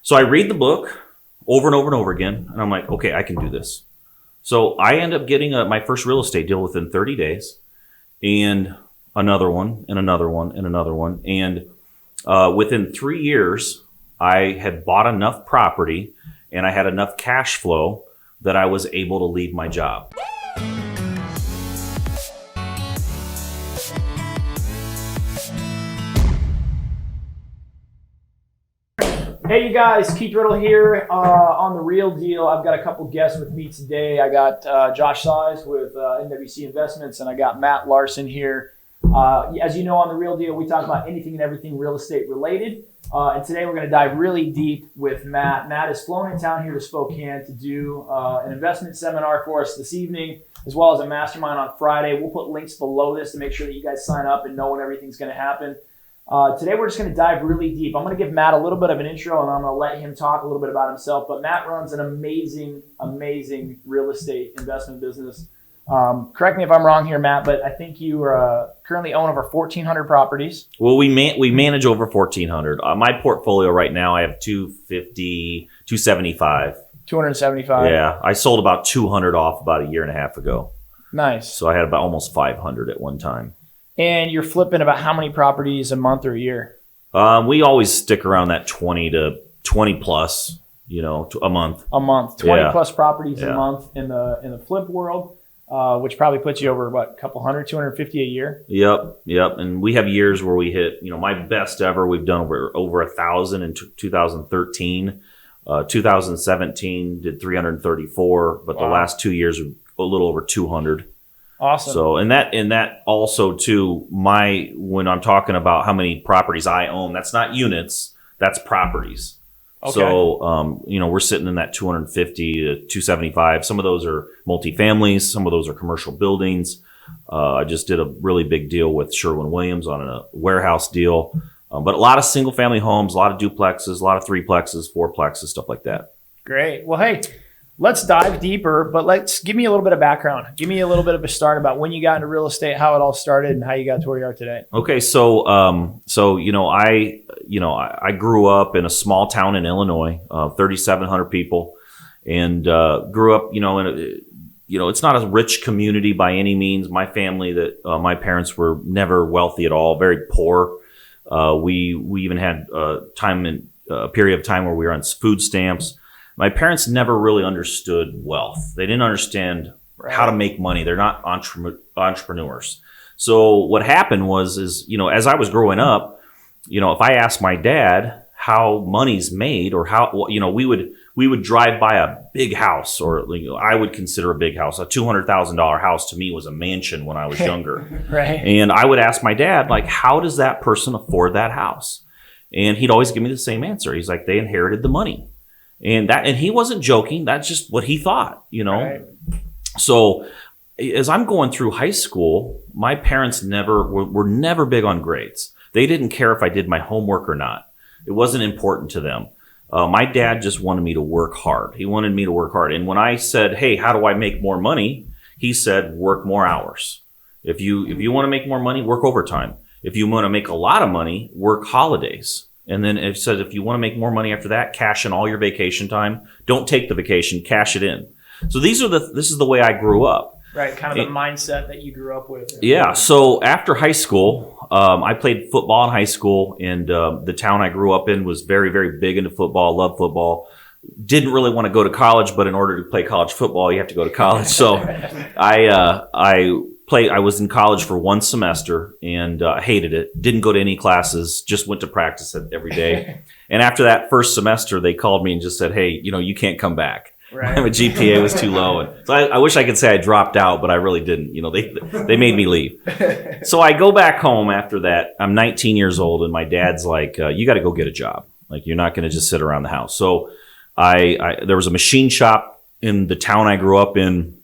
So I read the book over and over and over again, and I'm like, okay, I can do this. So I end up getting my first real estate deal within 30 days, and another one, and another one, and another one. And within 3 years, I had bought enough property and I had enough cash flow that I was able to leave my job. Hey you guys, Keith Riddle here on The Real Deal. I've got a couple guests with me today. I got Josh Size with NWC Investments, and I got Matt Larson here. As you know, on The Real Deal, we talk about anything and everything real estate related. And today we're going to dive really deep with Matt. Matt has flown in town here to Spokane to do an investment seminar for us this evening, as well as a mastermind on Friday. We'll put links below this to make sure that you guys sign up and know when everything's going to happen. Today we're just going to dive really deep. I'm going to give Matt a little bit of an intro, and I'm going to let him talk a little bit about himself. But Matt runs an amazing real estate investment business. Correct me if I'm wrong here, Matt, but I think you currently own over 1,400 properties. Well, we manage over 1,400. My portfolio right now, I have 250, 275. 275. Yeah, I sold about 200 off about a year and a half ago. Nice. So I had about almost 500 at one time. And you're flipping about how many properties a month or a year? We always stick around that 20 plus, a month. A month, 20 plus properties a month in the flip world, which probably puts you over what, a couple hundred, 250 a year? Yep. And we have years where we hit, my best ever. We've done over 1,000 in 2013. 2017 did 334, but the last 2 years a little over 200. Awesome. So, and that also too, when I'm talking about how many properties I own, that's not units, that's properties. Okay. So, we're sitting in that 250 to 275. Some of those are multifamilies. Some of those are commercial buildings. I just did a really big deal with Sherwin-Williams on a warehouse deal. But a lot of single family homes, a lot of duplexes, a lot of threeplexes, fourplexes, stuff like that. Great. Well, hey, let's dive deeper, but give me a little bit of background. Give me a little bit of a start about when you got into real estate, how it all started, and how you got to where you are today. Okay, so I grew up in a small town in Illinois, 3,700 people, and grew up, it's not a rich community by any means. My family, my parents were never wealthy at all, very poor. We even had a period of time where we were on food stamps. My parents never really understood wealth. They didn't understand how to make money. They're not entrepreneurs. So what happened was, as I was growing up, if I asked my dad how money's made, or how, we would drive by a big house, or I would consider a big house. A $200,000 house to me was a mansion when I was younger. Right. And I would ask my dad, how does that person afford that house? And he'd always give me the same answer. He's like, they inherited the money. And he wasn't joking. That's just what he thought, Right. So as I'm going through high school, my parents were never big on grades. They didn't care if I did my homework or not. It wasn't important to them. My dad just wanted me to work hard. He wanted me to work hard. And when I said, hey, how do I make more money? He said, work more hours. If you want to make more money, work overtime. If you want to make a lot of money, work holidays. And then it said, if you want to make more money after that, cash in all your vacation time. Don't take the vacation, cash it in. So this is the way I grew up. Right, kind of the mindset that you grew up with. Yeah. So after high school, I played football in high school, and the town I grew up in was very, very big into football. Loved football. Didn't really want to go to college, but in order to play college football, you have to go to college. So I was in college for one semester, and I hated it. Didn't go to any classes, just went to practice every day. And after that first semester, they called me and just said, hey, you can't come back. Right. My GPA was too low. And so I wish I could say I dropped out, but I really didn't. They made me leave. So I go back home after that. I'm 19 years old, and my dad's like, you got to go get a job. You're not going to just sit around the house. So there was a machine shop in the town I grew up in,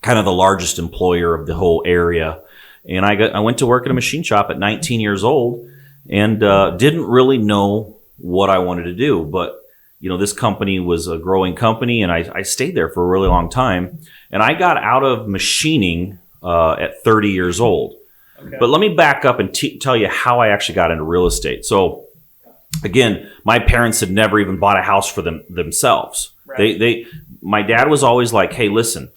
kind of the largest employer of the whole area. And I went to work at a machine shop at 19 years old, and didn't really know what I wanted to do. But, this company was a growing company, and I stayed there for a really long time. And I got out of machining at 30 years old. Okay. But let me back up and tell you how I actually got into real estate. So again, my parents had never even bought a house for themselves. Right. My dad was always like, hey, listen,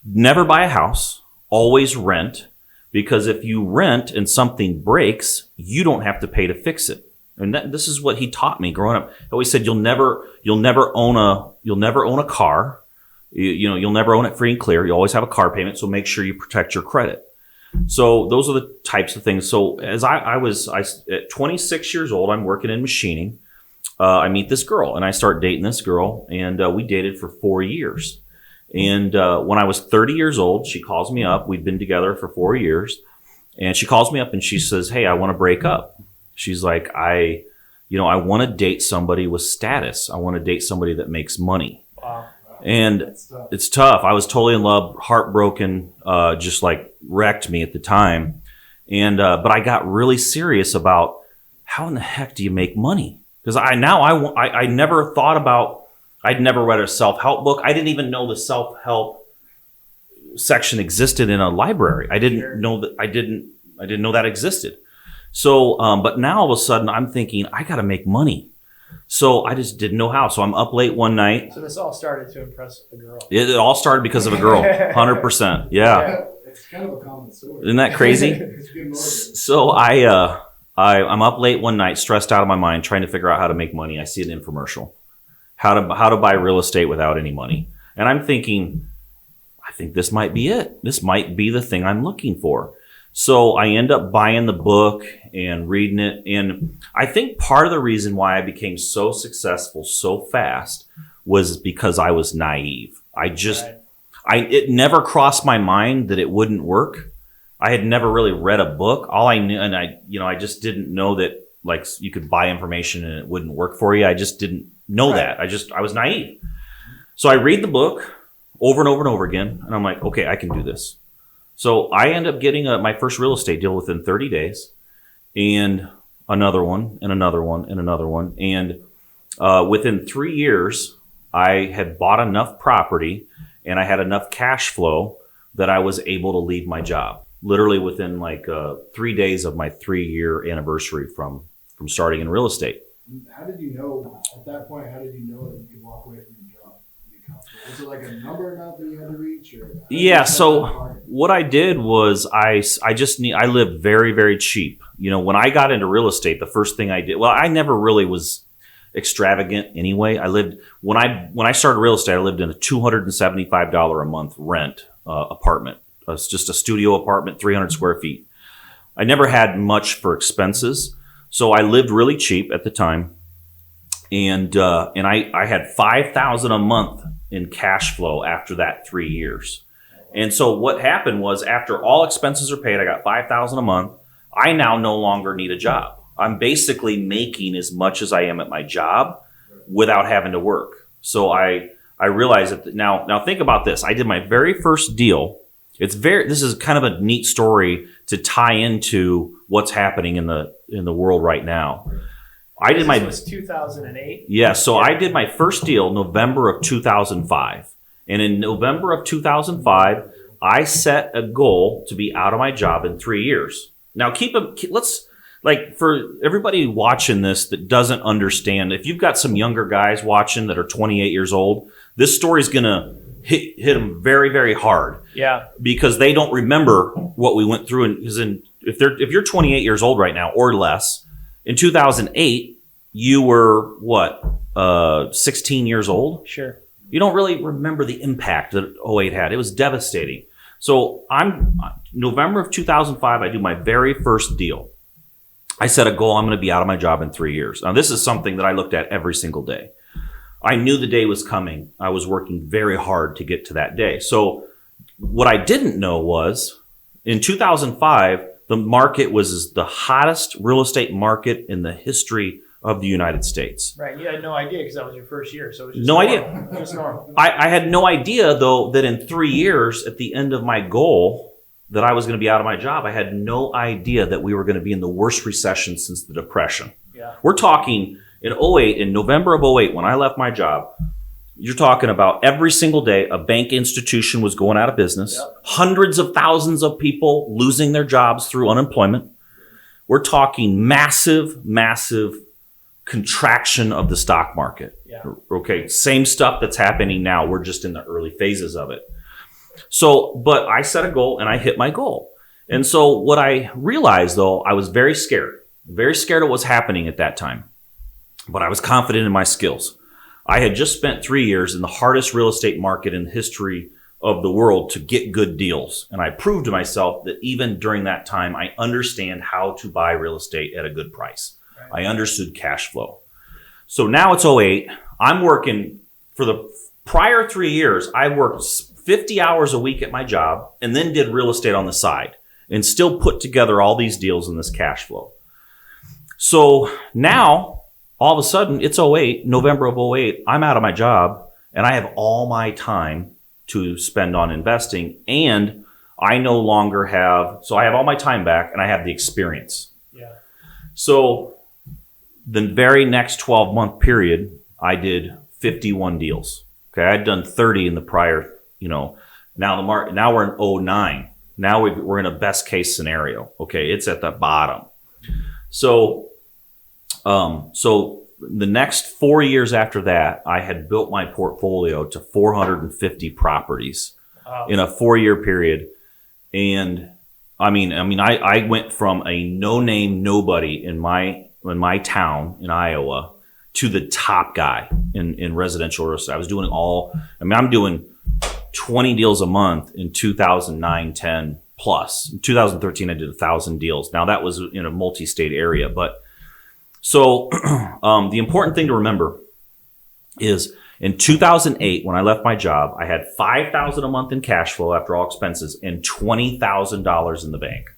never buy a house, always rent, because if you rent and something breaks, you don't have to pay to fix it. And this is what he taught me growing up. He always said, you'll never own a car. You'll never own it free and clear. You always have a car payment. So make sure you protect your credit. So those are the types of things. So as I was at 26 years old, I'm working in machining. I meet this girl and I start dating this girl, and we dated for 4 years. And when I was 30 years old, she calls me up. We'd been together for 4 years, and she calls me up and she says, hey, I want to break up. She's like, I want to date somebody with status. I want to date somebody that makes money. Wow. And it's tough. I was totally in love, heartbroken, just like wrecked me at the time. And but I got really serious about how in the heck do you make money? Because I never thought about, I'd never read a self-help book. I didn't even know the self-help section existed in a library. I didn't know that. I didn't know that existed. So, but now all of a sudden I'm thinking I got to make money. So I just didn't know how. So I'm up late one night. So this all started to impress a girl. It all started because of a girl. 100%. Yeah. It's kind of a common story. Isn't that crazy? So I'm up late one night, stressed out of my mind, trying to figure out how to make money. I see an infomercial. How to buy real estate without any money. And I'm thinking, I think this might be it. This might be the thing I'm looking for. So I end up buying the book and reading it. And I think part of the reason why I became so successful so fast was because I was naive. It never crossed my mind that it wouldn't work. I had never really read a book. All I knew, and I just didn't know that like you could buy information and it wouldn't work for you. I just didn't know that. I was naive. So I read the book over and over and over again. And I'm like, okay, I can do this. So I end up getting my first real estate deal within 30 days, and another one, and another one, and another one. And within 3 years, I had bought enough property and I had enough cash flow that I was able to leave my job. Literally within 3 days of my 3-year anniversary from starting in real estate. How did you know at that point? How did you know that you could walk away from your job? Was it like a number amount that you had to reach? Yeah. So what I did was I lived very, very cheap. When I got into real estate, the first thing I did, well, I never really was extravagant anyway. When I started real estate, I lived in a $275 a month rent apartment. It's just a studio apartment, 300 square feet. I never had much for expenses. So I lived really cheap at the time. And I had $5,000 a month in cash flow after that 3 years. And so what happened was after all expenses are paid, I got $5,000 a month. I now no longer need a job. I'm basically making as much as I am at my job without having to work. So I realized that now think about this. I did my very first deal. This is kind of a neat story to tie into what's happening in the world right now. This was 2008? Yeah, so I did my first deal November of 2005. And in November of 2005, I set a goal to be out of my job in 3 years. Now, for everybody watching this that doesn't understand, if you've got some younger guys watching that are 28 years old, this story is going to hit them very, very hard. Yeah. Because they don't remember what we went through. And if you're 28 years old right now or less, in 2008, you were 16 years old? Sure. You don't really remember the impact that 08 had. It was devastating. So November of 2005, I do my very first deal. I set a goal. I'm going to be out of my job in 3 years. Now, this is something that I looked at every single day. I knew the day was coming. I was working very hard to get to that day. So what I didn't know was in 2005, the market was the hottest real estate market in the history of the United States. Right. You had no idea because that was your first year. So it was just no normal. idea. Just normal. I had no idea, though, that in 3 years at the end of my goal that I was going to be out of my job, I had no idea that we were going to be in the worst recession since the Depression. Yeah. We're talking in 08, in November of 08, when I left my job, you're talking about every single day a bank institution was going out of business. Yep. Hundreds of thousands of people losing their jobs through unemployment. We're talking massive, massive contraction of the stock market. Yeah. Okay. Same stuff that's happening now. We're just in the early phases of it. So, but I set a goal and I hit my goal. And so what I realized though, I was very scared of what's happening at that time, but I was confident in my skills. I had just spent 3 years in the hardest real estate market in the history of the world to get good deals. And I proved to myself that even during that time, I understand how to buy real estate at a good price. Right. I understood cash flow. So now it's '08. I'm working for the prior 3 years. I worked 50 hours a week at my job and then did real estate on the side and still put together all these deals in this cash flow. So now all of a sudden it's '08, November of '08. I'm out of my job and I have all my time to spend on investing, and I no longer have, so I have all my time back and I have the experience. Yeah. So the very next 12-month period, I did 51 deals. Okay. I'd done 30 in the prior, now the market, now we're in '09. Now we're in a best case scenario. Okay. It's at the bottom. So the next 4 years after that, I had built my portfolio to 450 properties in a 4-year period. And I went from a no-name nobody in my town in Iowa to the top guy in residential real estate. I was doing I'm doing 20 deals a month in 2009, 10 plus. In 2013, I did 1,000 deals. Now that was in a multi-state area, but so the important thing to remember is in 2008, when I left my job, I had $5,000 a month in cash flow after all expenses and $20,000 in the bank.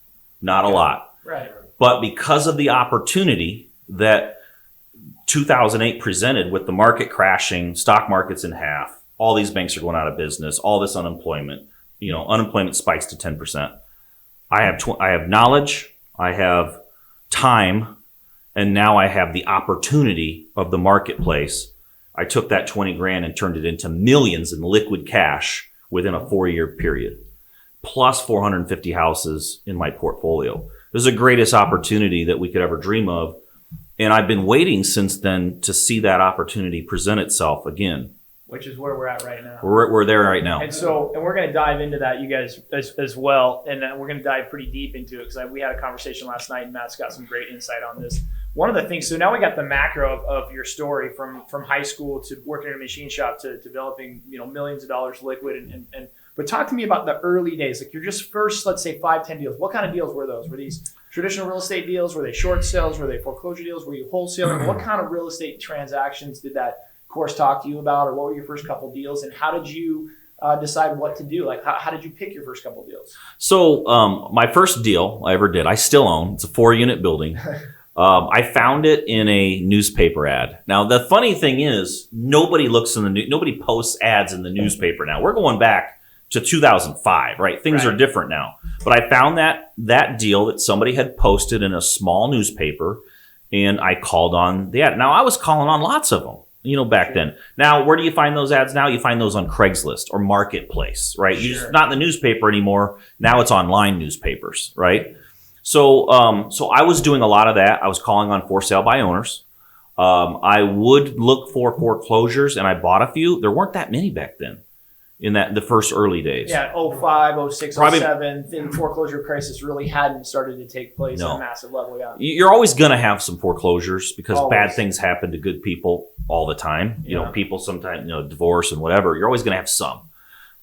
Not a lot. Right. But because of the opportunity that 2008 presented with the market crashing, stock market's in half, all these banks are going out of business, all this unemployment, unemployment spikes to 10%. I have knowledge, I have time, and now I have the opportunity of the marketplace. I took that 20 grand and turned it into millions in liquid cash within a 4-year period, plus 450 houses in my portfolio. It was the greatest opportunity that we could ever dream of. And I've been waiting since then to see that opportunity present itself again. Which is where we're at right now. We're there right now. And we're going to dive into that, you guys, as well. And we're going to dive pretty deep into it because we had a conversation last night and Matt's got some great insight on this. One of the things, so now we got the macro of your story from high school to working in a machine shop to developing, millions of dollars liquid. But talk to me about the early days. Like your just first, let's say 5-10 deals. What kind of deals were those? Were these traditional real estate deals? Were they short sales? Were they foreclosure deals? Were you wholesaling? What kind of real estate transactions did that course talk to you about, or what were your first couple deals, and how did you decide what to do? Like how did you pick your first couple deals? So my first deal I ever did, I still own. It's a 4-unit building. I found it in a newspaper ad. Now the funny thing is, nobody posts ads in the newspaper now. We're going back to 2005, right? Things are different now. But I found that deal that somebody had posted in a small newspaper, and I called on the ad. Now I was calling on lots of them. Back then. Now, where do you find those ads now? You find those on Craigslist or Marketplace, right? Sure. You're just not in the newspaper anymore. Now it's online newspapers, right? So I was doing a lot of that. I was calling on for sale by owners. I would look for foreclosures, and I bought a few. There weren't that many back then in the first early days. Yeah, 05, 06, 07, the foreclosure crisis really hadn't started to take place at a massive level. Yeah. You're always going to have some foreclosures because bad things happen to good people all the time. People sometimes, divorce and whatever. You're always going to have some.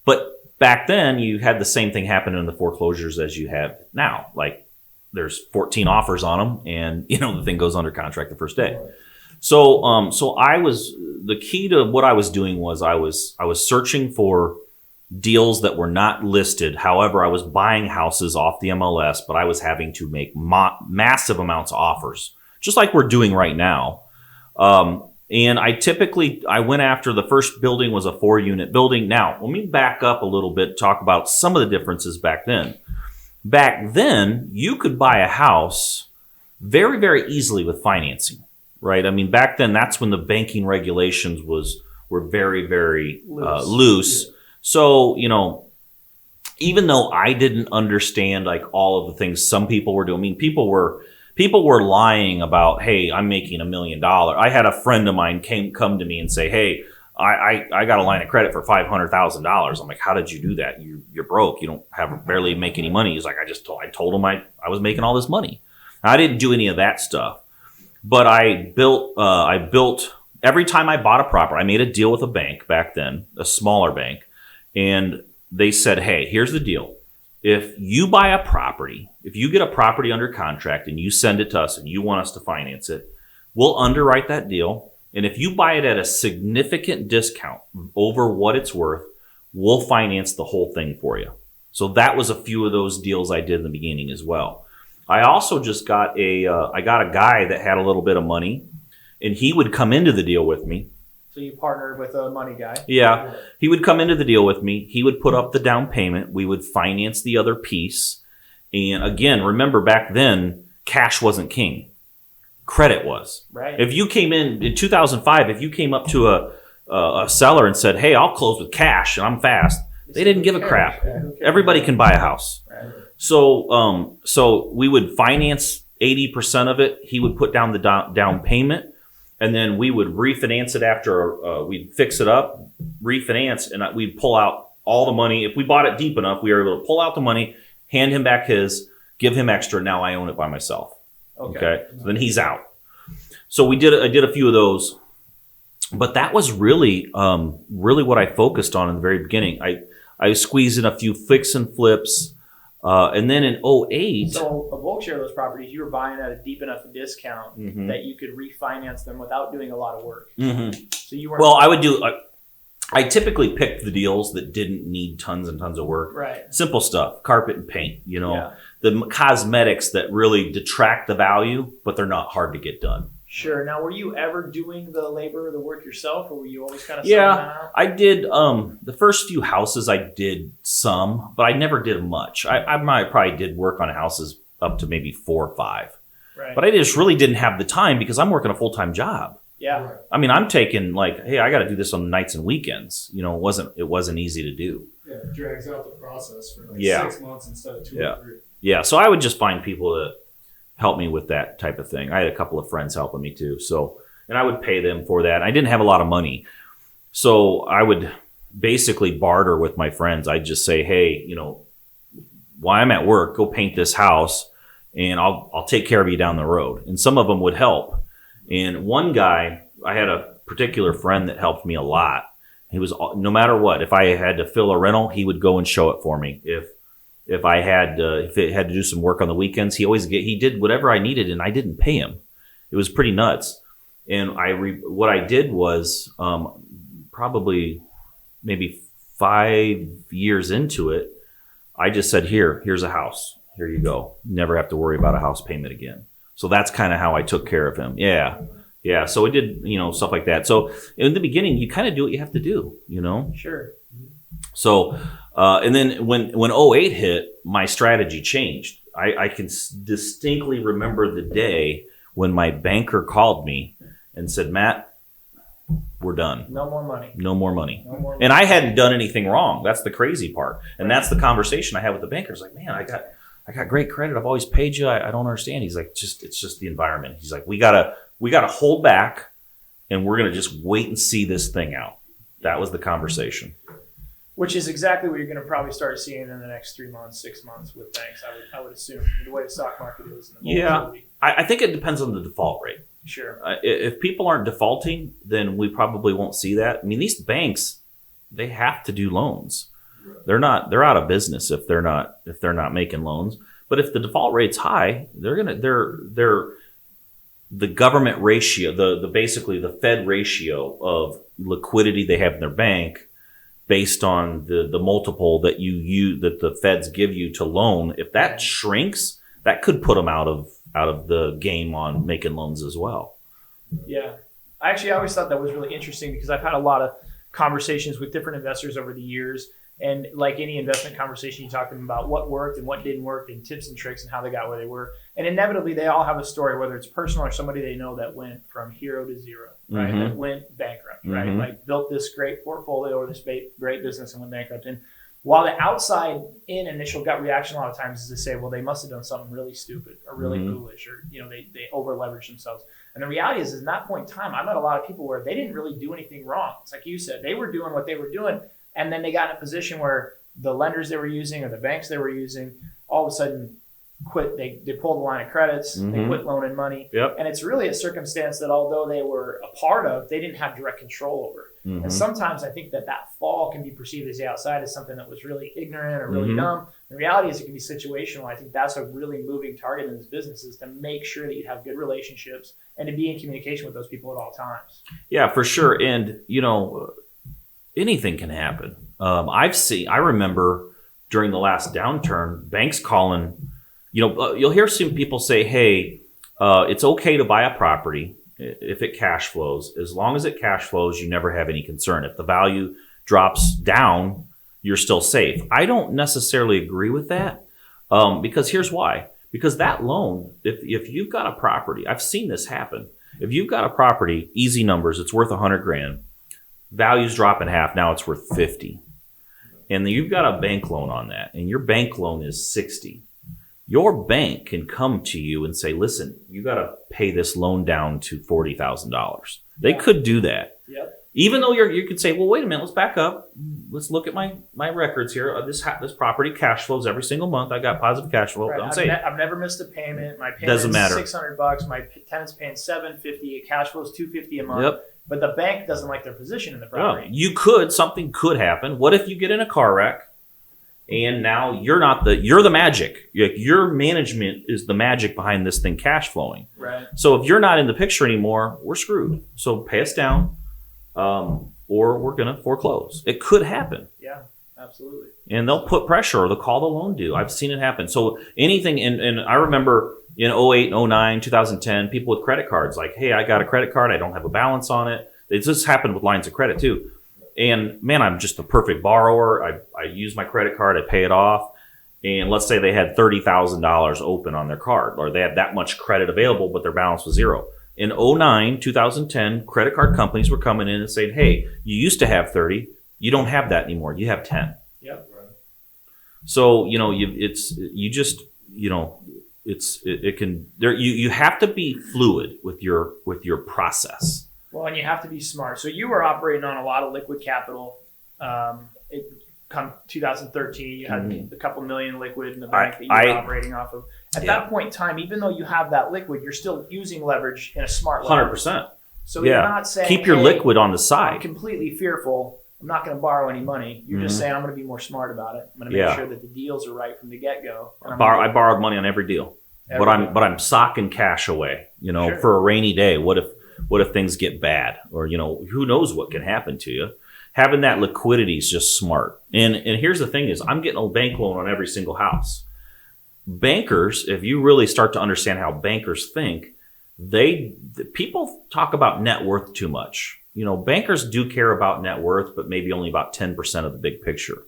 But back then, you had the same thing happen in the foreclosures as you have now. Like there's 14 offers on them, and the thing goes under contract the first day. So the key to what I was doing was I was searching for deals that were not listed. However, I was buying houses off the MLS, but I was having to make massive amounts of offers, just like we're doing right now. And I went after the first building was a 4-unit building. Now, let me back up a little bit, talk about some of the differences back then. Back then, you could buy a house very, very easily with financing. Right. I mean, back then, that's when the banking regulations were very, very loose. Yeah. So, even though I didn't understand like all of the things some people were doing, I mean, people were people were lying about, hey, I'm making $1 million. I had a friend of mine come to me and say, hey, I got a line of credit for $500,000. I'm like, how did you do that? You're broke. You don't barely make any money. He's like, I told him I was making all this money. I didn't do any of that stuff, but I built every time I bought a property, I made a deal with a bank back then, a smaller bank. And they said, hey, here's the deal. If you buy a property, if you get a property under contract and you send it to us and you want us to finance it, we'll underwrite that deal. And if you buy it at a significant discount over what it's worth, we'll finance the whole thing for you. So that was a few of those deals I did in the beginning as well. I also just got I got a guy that had a little bit of money, and he would come into the deal with me. So you partnered with a money guy? Yeah. He would come into the deal with me. He would put up the down payment. We would finance the other piece. And again, remember back then, cash wasn't king. Credit was. Right. If you came in 2005, if you came up to a seller and said, hey, I'll close with cash and I'm fast, they didn't give a crap. Everybody can buy a house. Right. So we would finance 80% of it. He would put down the down payment, and then we would refinance it after we'd fix it up, refinance, and we'd pull out all the money. If we bought it deep enough, we were able to pull out the money, hand him back his, give him extra. Now I own it by myself. Okay. So then he's out. So I did a few of those, but that was really what I focused on in the very beginning. I squeezed in a few fix and flips. And then in 2008. So a bulk share of those properties, you were buying at a deep enough discount that you could refinance them without doing a lot of work. So you weren't. Well, I typically picked the deals that didn't need tons and tons of work. Right. Simple stuff, carpet and paint, the cosmetics that really detract the value, but they're not hard to get done. Sure. Now, were you ever doing the labor or the work yourself, or were you always kind of selling that out? I did. The first few houses I did some, but I never did much. I probably did work on houses up to maybe 4 or 5. Right. But I just really didn't have the time because I'm working a full-time job. Yeah. Right. I mean, I'm taking hey, I got to do this on nights and weekends. It wasn't easy to do. Yeah, it drags out the process for 6 months instead of 2 or 3. Yeah. So I would just find people to help me with that type of thing. I had a couple of friends helping me too. So, and I would pay them for that. I didn't have a lot of money. So I would basically barter with my friends. I'd just say, hey, while I'm at work, go paint this house and I'll take care of you down the road. And some of them would help. And one guy, I had a particular friend that helped me a lot. He was, no matter what, if I had to fill a rental, he would go and show it for me. If I had if it had to do some work on the weekends, he did whatever I needed, and I didn't pay him. It was pretty nuts. And what I did was probably maybe 5 years into it, I just said, here's a house. Here you go. Never have to worry about a house payment again. So that's kind of how I took care of him. Yeah. So I did stuff like that. So in the beginning, you kind of do what you have to do. Sure. So. And then when 2008 hit, my strategy changed. I can distinctly remember the day when my banker called me and said, Matt, we're done. No more money. No more money. And I hadn't done anything wrong. That's the crazy part. And that's the conversation I had with the banker. It's like, man, I got great credit. I've always paid you. I don't understand. He's like, it's just the environment. He's like, we gotta hold back, and we're gonna just wait and see this thing out. That was the conversation. Which is exactly what you're going to probably start seeing in the next 3 months, 6 months with banks. I would assume the way the stock market is. I think it depends on the default rate. Sure. If people aren't defaulting, then we probably won't see that. I mean, these banks, they have to do loans. They're out of business if they're not making loans. But if the default rate's high, they're the government ratio, the basically the Fed ratio of liquidity they have in their bank, based on the multiple that that the feds give you to loan, if that shrinks, that could put them out of the game on making loans as well. Yeah. I always thought that was really interesting because I've had a lot of conversations with different investors over the years. And like any investment conversation, you talk to them about what worked and what didn't work and tips and tricks and how they got where they were. And inevitably, they all have a story, whether it's personal or somebody they know that went from hero to zero, right? That went bankrupt, right? Like built this great portfolio or this great business and went bankrupt. And While the outside in initial gut reaction a lot of times is to say, well, they must have done something really stupid or really foolish, or they over leveraged themselves. And the reality is in that point in time, I met a lot of people where they didn't really do anything wrong. It's like you said, they were doing what they were doing, and then they got in a position where the lenders they were using or the banks they were using all of a sudden quit. They pulled the line of credits. They quit loaning money. Yep. And it's really a circumstance that although they were a part of, they didn't have direct control over. And sometimes I think that fall can be perceived as the outside as something that was really ignorant or really dumb. The reality is it can be situational. I think that's a really moving target in this business, is to make sure that you have good relationships and to be in communication with those people at all times. Yeah, for sure. And, anything can happen. I remember during the last downturn, banks calling, you'll hear some people say, hey, it's okay to buy a property if it cash flows. As long as it cash flows, you never have any concern. If the value drops down, you're still safe. I don't necessarily agree with that because here's why. Because that loan, if you've got a property, I've seen this happen. If you've got a property, easy numbers, it's worth $100,000. Values drop in half. Now it's worth 50. And then you've got a bank loan on that, and your bank loan is 60. Your bank can come to you and say, listen, you got to pay this loan down to $40,000. They could do that. Yep. Even though you could say, well, wait a minute, let's back up. Let's look at my records here. This property cash flows every single month. I got positive cash flow. Right. I've never missed a payment. My payment Doesn't matter. is $600. My tenant's paying $750. It cash flows $250 a month. Yep. But the bank doesn't like their position in the property. Something could happen. What if you get in a car wreck and now you're the magic? Your management is the magic behind this thing cash flowing. Right. So if you're not in the picture anymore, we're screwed. So pay us down, or we're going to foreclose. It could happen. Yeah, absolutely. And they'll put pressure or they'll call the loan due. I've seen it happen. So anything, and I remember in 08, 09, 2010, people with credit cards, like, hey, I got a credit card. I don't have a balance on it. It just happened with lines of credit too. And man, I'm just the perfect borrower. I use my credit card. I pay it off. And let's say they had $30,000 open on their card, or they had that much credit available, but their balance was zero. In 09, 2010, credit card companies were coming in and saying, hey, you used to have 30. You don't have that anymore. You have 10. Yep. So, you have to be fluid with your process. Well, and you have to be smart. So you were operating on a lot of liquid capital. Come 2013, you had a couple million liquid in the bank that you were operating off of. At that point in time, even though you have that liquid, you're still using leverage in a smart way. 100%. So you're not saying, keep your liquid on the side. I'm completely fearful. I'm not going to borrow any money. You're just saying I'm going to be more smart about it. I'm going to make sure that the deals are right from the get-go. I borrowed money on every deal. But I'm socking cash away, for a rainy day. What if things get bad, or who knows what can happen to you? Having that liquidity is just smart. And here's the thing is, I'm getting a bank loan on every single house. Bankers, if you really start to understand how bankers think, people talk about net worth too much. Bankers do care about net worth, but maybe only about 10% of the big picture.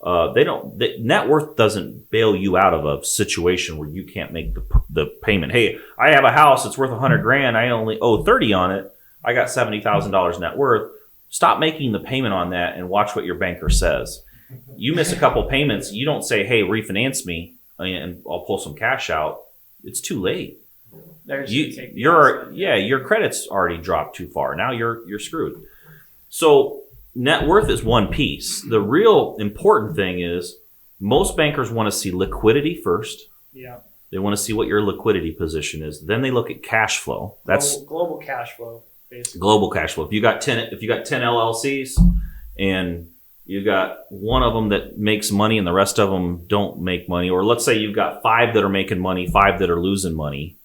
Net worth doesn't bail you out of a situation where you can't make the payment. Hey, I have a house, it's worth $100,000. I only owe 30 on it. I got $70,000 net worth. Stop making the payment on that and watch what your banker says. You miss a couple payments, you don't say, hey, refinance me and I'll pull some cash out. It's too late. Your credit's already dropped too far. Now you're screwed. So net worth is one piece. The real important thing is most bankers want to see liquidity first. Yeah. They want to see what your liquidity position is. Then they look at cash flow. That's global cash flow, basically. Global cash flow. If you got 10 LLCs and you got one of them that makes money and the rest of them don't make money, or let's say you've got 5 that are making money, 5 that are losing money,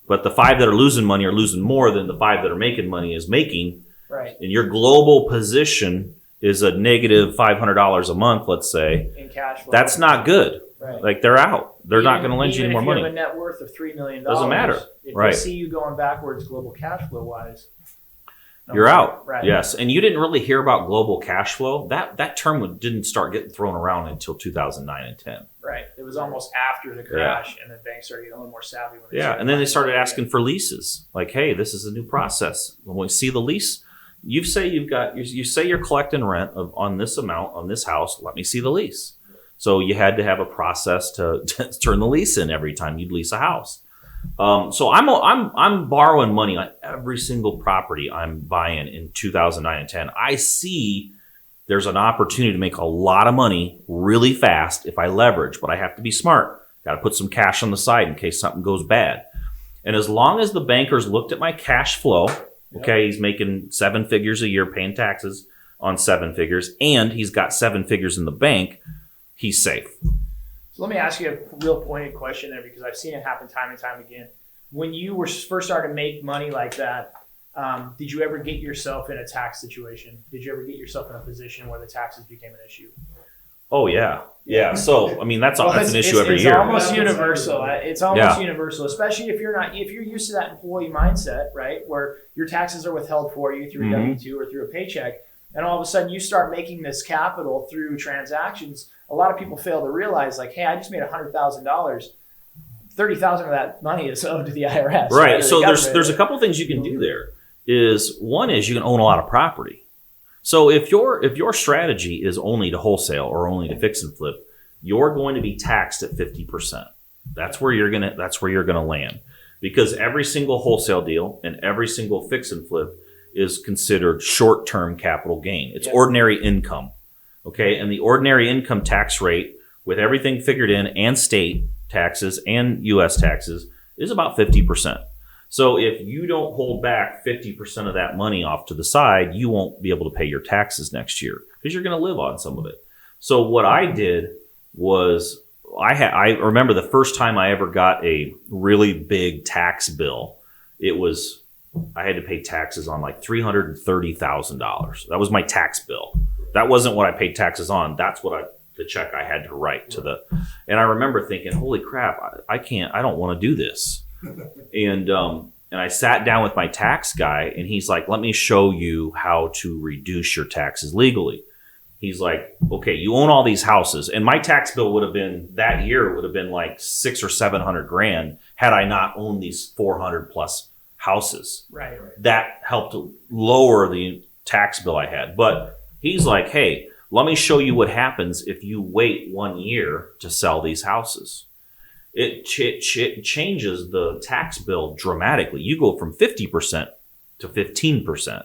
but the 5 that are losing money are losing more than the 5 that are making money is making. Right. And your global position is a negative $500 a month, let's say. In cash flow. That's not good. Right. Like they're out. They're not going to lend you any more money. Even if you have a net worth of $3 million, doesn't matter. If they see you going backwards global cash flow wise, you're out. Right. Yes. And you didn't really hear about global cash flow. That term didn't start getting thrown around until 2009 and 10. Right. It was almost after the crash, and then banks started getting a little more savvy. And then they started asking for leases. Like, hey, this is a new process. When we see the lease, You say you say you're collecting rent on this amount on this house. Let me see the lease. So you had to have a process to turn the lease in every time you'd lease a house. So I'm borrowing money on every single property I'm buying in 2009 and 10. I see there's an opportunity to make a lot of money really fast if I leverage, but I have to be smart. Got to put some cash on the side in case something goes bad. And as long as the bankers looked at my cash flow, okay, he's making 7 figures a year paying taxes on 7 figures, and he's got 7 figures in the bank, he's safe. So let me ask you a real pointed question there, because I've seen it happen time and time again. When you were first starting to make money like that, did you ever get yourself in a tax situation? Did you ever get yourself in a position where the taxes became an issue? Oh, yeah. Yeah. So, I mean, that's an issue every it's year. Almost universal. It's almost universal, especially if you're used to that employee mindset, right? Where your taxes are withheld for you through a W-2 or through a paycheck. And all of a sudden you start making this capital through transactions. A lot of people fail to realize, like, hey, I just made $100,000. $30,000 of that money is owed to the IRS. Right. So there's a couple things you can do there. One is you can own a lot of property. So if your strategy is only to wholesale or only to fix and flip, you're going to be taxed at 50%. That's where you're gonna land, because every single wholesale deal and every single fix and flip is considered short-term capital gain. It's ordinary income. Okay, and the ordinary income tax rate with everything figured in and state taxes and U.S. taxes is about 50%. So if you don't hold back 50% of that money off to the side, you won't be able to pay your taxes next year because you're going to live on some of it. So what I did was I remember the first time I ever got a really big tax bill. I had to pay taxes on like $330,000. That was my tax bill. That wasn't what I paid taxes on. That's the check I had to write to and I remember thinking, holy crap, I don't want to do this. And I sat down with my tax guy and he's like, let me show you how to reduce your taxes legally. He's like, okay, you own all these houses. And my tax bill would have been that year, it would have been like $600,000 or $700,000 had I not owned these 400 plus houses. Right. That helped lower the tax bill I had. But he's like, hey, let me show you what happens if you wait 1 year to sell these houses. It changes the tax bill dramatically. You go from 50% to 15%.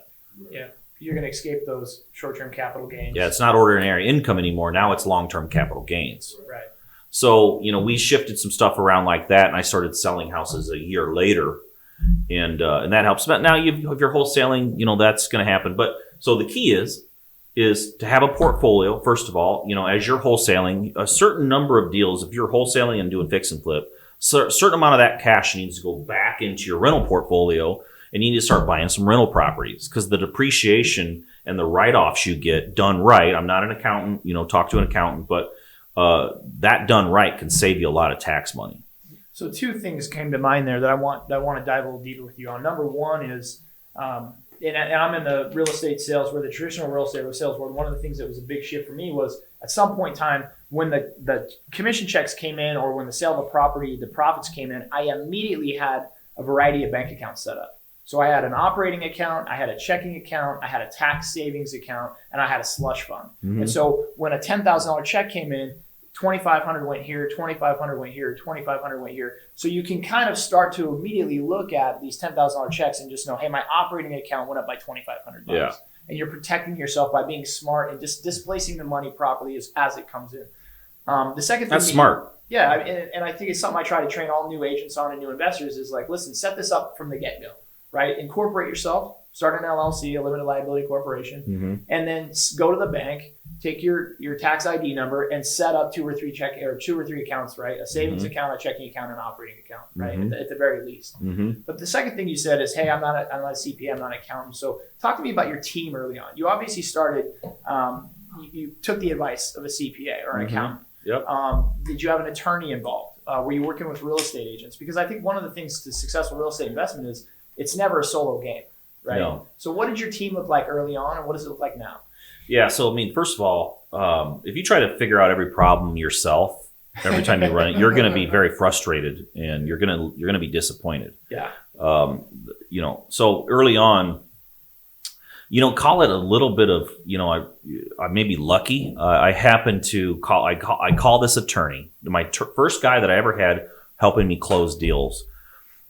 Yeah. You're going to escape those short-term capital gains. Yeah, it's not ordinary income anymore. Now it's long-term capital gains. Right. So, we shifted some stuff around like that, and I started selling houses a year later. And that helps. But now if you're wholesaling, that's going to happen. But so the key is to have a portfolio. First of all, as you're wholesaling, a certain number of deals, if you're wholesaling and doing fix and flip, so a certain amount of that cash needs to go back into your rental portfolio, and you need to start buying some rental properties because the depreciation and the write-offs you get done right. I'm not an accountant, talk to an accountant, but that done right can save you a lot of tax money. So 2 things came to mind there that I want to dive a little deeper with you on. Number one is, and I'm in the real estate sales world, the traditional real estate sales world. One of the things that was a big shift for me was at some point in time when the commission checks came in or when the sale of a property, the profits came in, I immediately had a variety of bank accounts set up. So I had an operating account, I had a checking account, I had a tax savings account, and I had a slush fund. Mm-hmm. And so when a $10,000 check came in, $2,500 went here, $2,500 went here, $2,500 went here. So you can kind of start to immediately look at these $10,000 checks and just know, hey, my operating account went up by $2,500. Yeah. And you're protecting yourself by being smart and just displacing the money properly as it comes in. The second thing that's smart. Yeah, and I think it's something I try to train all new agents on and new investors is like, listen, set this up from the get-go, right? Incorporate yourself, start an LLC, a limited liability corporation, and then go to the bank, take your tax ID number and set up 2 or 3 accounts, right? A savings account, a checking account, and an operating account, right? At the very least. But the second thing you said is, hey, I'm not a CPA, I'm not an accountant. So talk to me about your team early on. You obviously started, you took the advice of a CPA or an accountant. Yep. Did you have an attorney involved? Were you working with real estate agents? Because I think one of the things to successful real estate investment is it's never a solo game, right? No. So what did your team look like early on and what does it look like now? Yeah. So, first of all, if you try to figure out every problem yourself, every time you run it, you're going to be very frustrated and you're going to be disappointed. Yeah. So early on, call it a little bit of, I may be lucky. I happen to I call this attorney, my first guy that I ever had helping me close deals.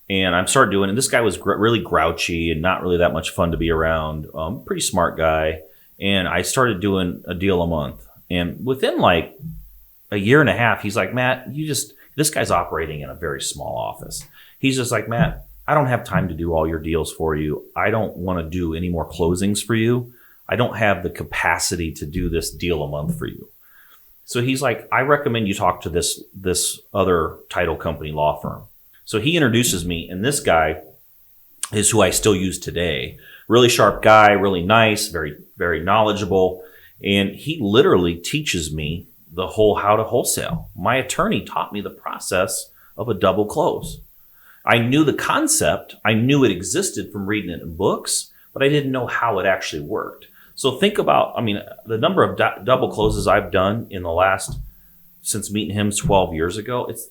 And I started doing it. And this guy was really grouchy and not really that much fun to be around. Pretty smart guy. And I started doing a deal a month. And within like a year and a half, he's like, Matt, this guy's operating in a very small office. He's just like, Matt, I don't have time to do all your deals for you. I don't want to do any more closings for you. I don't have the capacity to do this deal a month for you. So he's like, I recommend you talk to this other title company law firm. So he introduces me, and this guy is who I still use today. Really sharp guy, really nice, very, very knowledgeable. And he literally teaches me the whole how to wholesale. My attorney taught me the process of a double close. I knew the concept. I knew it existed from reading it in books, but I didn't know how it actually worked. So think about, the number of double closes I've done since meeting him 12 years ago, it's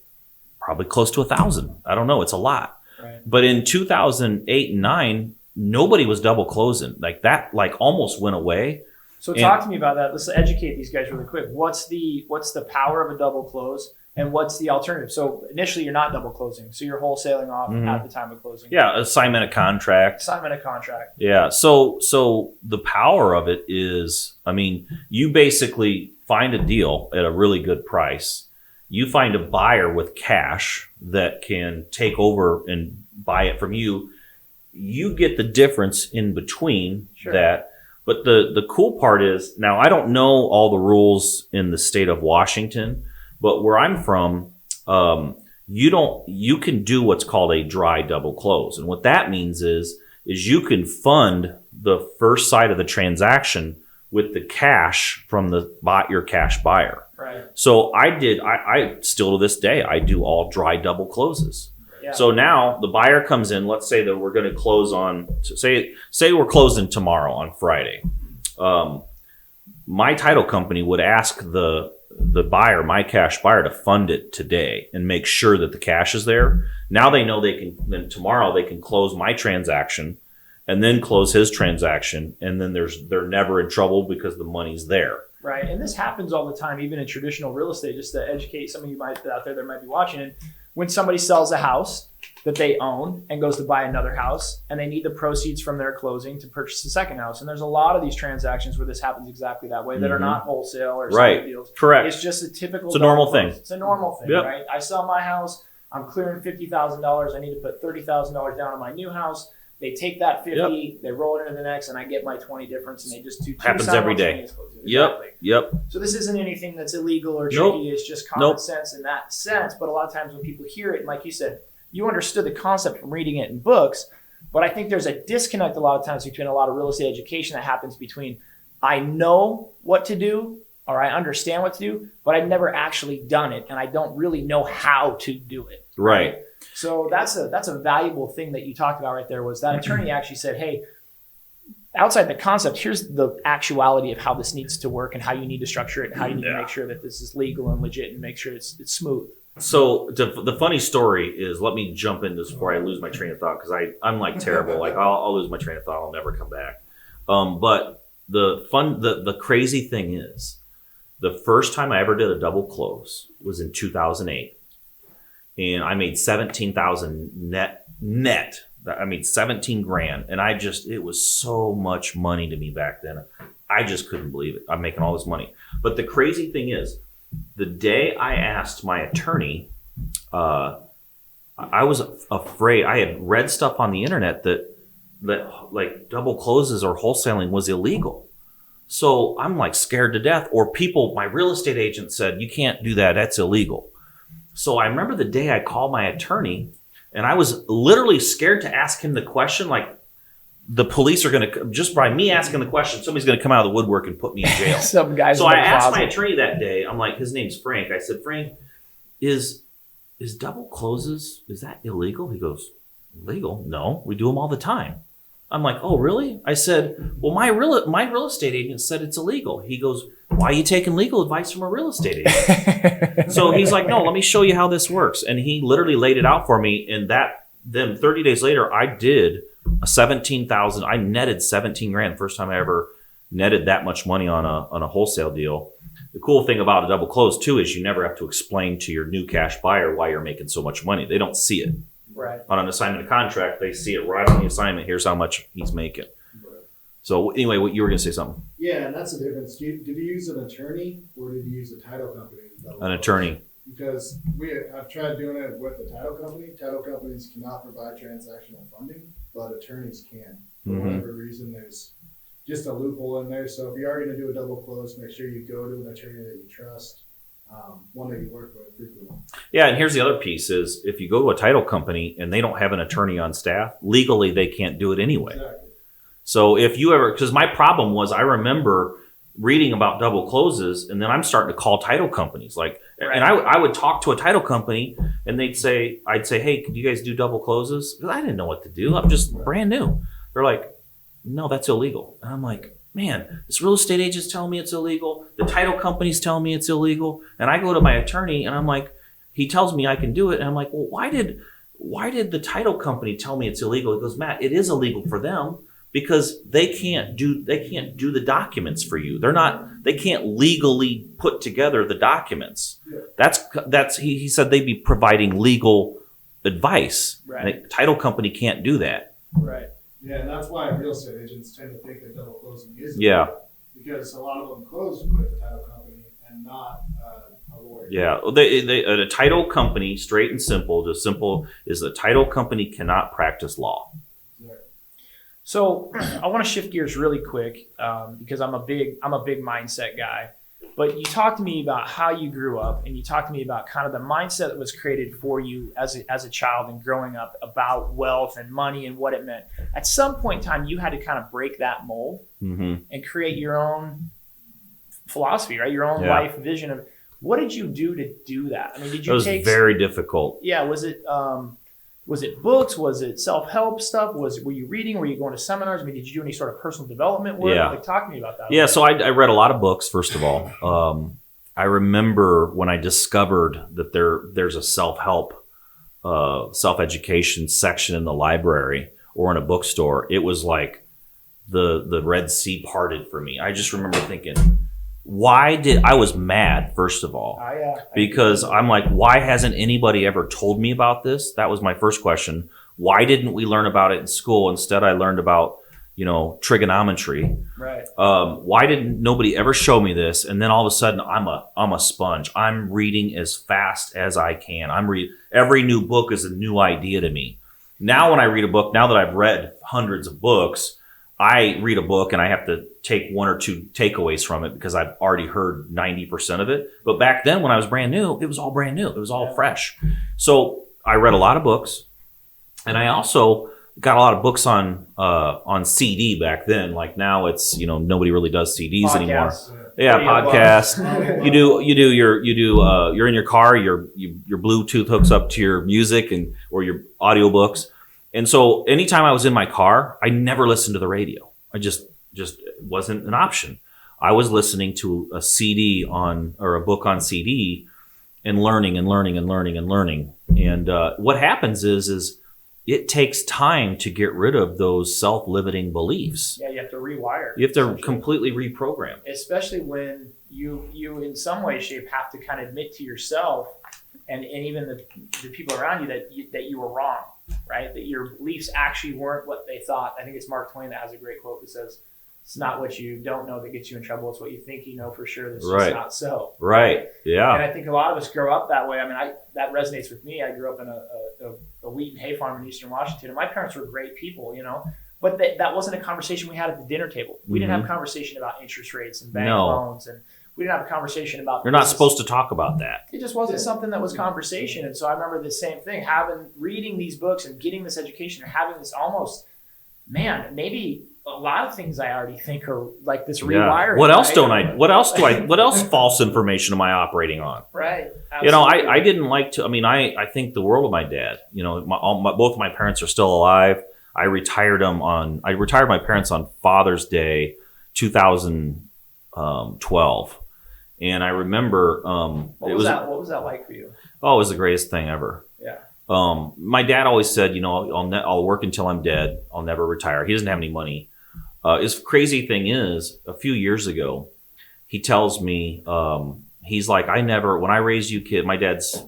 probably close to 1,000. I don't know. It's a lot. Right. But in 2008 and 9, nobody was double closing. Like that, almost went away. So talk to me about that. Let's educate these guys really quick. What's the power of a double close, and what's the alternative? So initially, you're not double closing. So you're wholesaling off at the time of closing. Yeah, assignment of contract. Yeah. So the power of it is, you basically find a deal at a really good price. You find a buyer with cash that can take over and buy it from you. You get the difference in between that. But the cool part is, now I don't know all the rules in the state of Washington, but where I'm from, you can do what's called a dry double close. And what that means is you can fund the first side of the transaction with the cash from your cash buyer. Right. So I still to this day, I do all dry double closes. Yeah. So now the buyer comes in, let's say that we're going to close on, say we're closing tomorrow on Friday. My title company would ask the buyer, my cash buyer, to fund it today and make sure that the cash is there. Now they know then tomorrow they can close my transaction and then close his transaction. And then they're never in trouble because the money's there. Right. And this happens all the time, even in traditional real estate, just to educate some of you out there that might be watching it. When somebody sells a house that they own and goes to buy another house, and they need the proceeds from their closing to purchase the second house. And there's a lot of these transactions where this happens exactly that way that are not wholesale or right. deals. Correct. It's just a typical. It's a normal thing. It's a normal thing, right? I sell my house. I'm clearing $50,000. I need to put $30,000 down on my new house. They take that 50, they roll it into the next, and I get my 20 difference, and they just do two happens every day. Exactly. Yep. So this isn't anything that's illegal or tricky. It's just common sense in that sense. But a lot of times when people hear it, and like you said, you understood the concept from reading it in books, but I think there's a disconnect a lot of times between a lot of real estate education that happens between I know what to do or I understand what to do, but I've never actually done it, and I don't really know how to do it. Right. So that's a valuable thing that you talked about right there, was that attorney actually said, hey, outside the concept, here's the actuality of how this needs to work and how you need to structure it and how you need to make sure that this is legal and legit and make sure it's smooth. So the funny story is, let me jump into this before I lose my train of thought, because I'm like terrible. Like I'll lose my train of thought. I'll never come back. But the crazy thing is, the first time I ever did a double close was in 2008. And I made 17,000 net. I made 17 grand. And it was so much money to me back then. I just couldn't believe it. I'm making all this money. But the crazy thing is, the day I asked my attorney, I was afraid. I had read stuff on the internet that like double closes or wholesaling was illegal. So I'm like scared to death. Or my real estate agent said, you can't do that. That's illegal. So I remember the day I called my attorney, and I was literally scared to ask him the question. Like, the police are going to, just by me asking the question, somebody's going to come out of the woodwork and put me in jail. Some guys. So I asked my attorney that day, I'm like, his name's Frank. I said, Frank, is double closes, is that illegal? He goes, illegal? No, we do them all the time. I'm like, oh, really? I said, well, my real estate agent said it's illegal. He goes, why are you taking legal advice from a real estate agent? So he's like, no, let me show you how this works. And he literally laid it out for me. And then 30 days later, I did a 17,000. I netted 17 grand the first time I ever netted that much money on a wholesale deal. The cool thing about a double close too is you never have to explain to your new cash buyer why you're making so much money. They don't see it. Right. On an assignment of contract, they see it right on the assignment. Here's how much he's making. Right. So anyway, what you were going to say something? Yeah, and that's the difference. Did you use an attorney or did you use a title company? An attorney. Because I've tried doing it with the title company. Title companies cannot provide transactional funding, but attorneys can. For whatever reason, there's just a loophole in there. So if you are going to do a double close, make sure you go to an attorney that you trust, one that you work with frequently. Yeah, and here's the other piece is if you go to a title company and they don't have an attorney on staff, legally they can't do it anyway. Exactly. So if you ever, because my problem was I remember reading about double closes and then I'm starting to call title companies and I would talk to a title company and I'd say, hey, could you guys do double closes? Because I didn't know what to do. I'm just brand new. They're like, no, that's illegal. And I'm like, man, this real estate agent's telling me it's illegal. The title company's telling me it's illegal. And I go to my attorney and I'm like, he tells me I can do it. And I'm like, well, why did the title company tell me it's illegal? He goes, Matt, it is illegal for them because they can't do the documents for you. They can't legally put together the documents. Yeah. He said they'd be providing legal advice. Right. The title company can't do that. Right. Yeah, and that's why real estate agents tend to think that double closing is because a lot of them close with the title company and not a lawyer. Yeah, a title company, straight and simple, is the title company cannot practice law. So I want to shift gears really quick because I'm a big mindset guy. But you talked to me about how you grew up, and you talked to me about kind of the mindset that was created for you as a child and growing up about wealth and money and what it meant. At some point in time, you had to kind of break that mold and create your own philosophy, right? Your own life vision of what did you do to do that? I mean, did you? It was very difficult. Yeah, was it books? Was it self-help stuff? Were you reading? Were you going to seminars? I mean, did you do any sort of personal development work? Yeah. Like, talk to me about that. Yeah, so I read a lot of books, first of all. I remember when I discovered that there's a self-help, self-education section in the library or in a bookstore. It was like the Red Sea parted for me. I just remember thinking, I was mad, first of all, because I'm like, why hasn't anybody ever told me about this? That was my first question. Why didn't we learn about it in school? Instead, I learned about, trigonometry. Right. Why didn't nobody ever show me this? And then all of a sudden I'm a sponge. I'm reading as fast as I can. Every new book is a new idea to me. Now, when I read a book, now that I've read hundreds of books, I read a book and I have to take one or two takeaways from it because I've already heard 90% of it. But back then when I was brand new, it was all brand new. It was all fresh. So I read a lot of books, and I also got a lot of books on CD back then. Like now it's, nobody really does CDs anymore. Yeah, podcasts. You're in your car, your Bluetooth hooks up to your music or your audiobooks. And so anytime I was in my car, I never listened to the radio. I just wasn't an option. I was listening to a CD or a book on CD and learning. And what happens is it takes time to get rid of those self-limiting beliefs. Yeah, you have to rewire. You have to completely reprogram. Especially when you in some way, shape, have to kind of admit to yourself and even the people around you that you were wrong. Right? That your beliefs actually weren't what they thought. I think it's Mark Twain that has a great quote that says, it's not what you don't know that gets you in trouble. It's what you think you know for sure that's just not so. Right. Yeah. And I think a lot of us grow up that way. I mean, that resonates with me. I grew up in a wheat and hay farm in Eastern Washington, and my parents were great people, but that wasn't a conversation we had at the dinner table. We didn't have a conversation about interest rates and bank loans, and we didn't have a conversation about You're not supposed to talk about that. It just wasn't something that was conversation. And so I remember the same thing, reading these books and getting this education and having this almost, maybe a lot of things I already think are like this rewiring. What else what else false information am I operating on? Right. Absolutely. I didn't like to, I think the world of my dad. Both of my parents are still alive. I retired my parents on Father's Day, 2012. And I remember what was that like for you? Oh, it was the greatest thing ever. Yeah. My dad always said, I'll work until I'm dead. I'll never retire. He doesn't have any money. His crazy thing is, a few years ago, he tells me, he's like, when I raised you kid, my dad's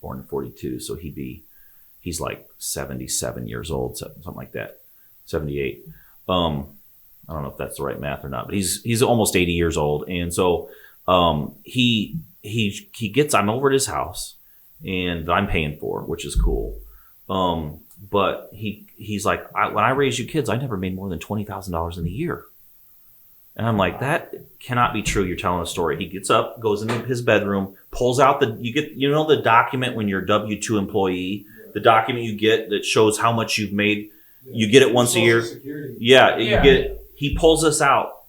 born in 42, so he's like 77 years old, something like that, 78. I don't know if that's the right math or not, but he's almost 80 years old. And so, I'm over at his house and I'm paying for, which is cool. But he's like, when I raised you kids, I never made more than $20,000 in a year. And I'm like, that cannot be true. You're telling a story. He gets up, goes into his bedroom, pulls out the document when you're a W-2 employee, the document you get that shows how much you've made. You get it once a year. Security. Yeah, you get it. He pulls this out.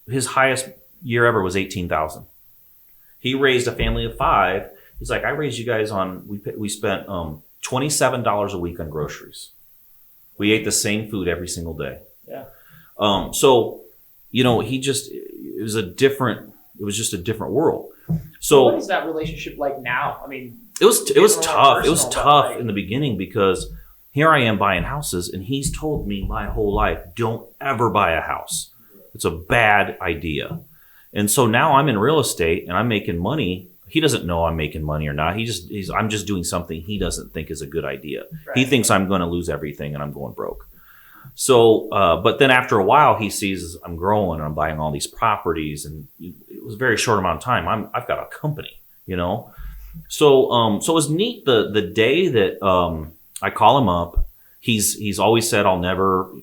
His highest year ever was $18,000. He raised a family of 5. He's like, I raised you guys we spent $27 a week on groceries. We ate the same food every single day. Yeah. So, it was just a different world. So what is that relationship like now? I mean, it was tough. It was personal, tough but in the beginning because here I am buying houses and he's told me my whole life, don't ever buy a house. It's a bad idea. And so now I'm in real estate and I'm making money. He doesn't know I'm making money or not. I'm just doing something he doesn't think is a good idea. Right. He thinks I'm going to lose everything and I'm going broke. So, but then after a while, he sees I'm growing and I'm buying all these properties, and it was a very short amount of time. I've got a company, So it was neat the day that I call him up. He's always said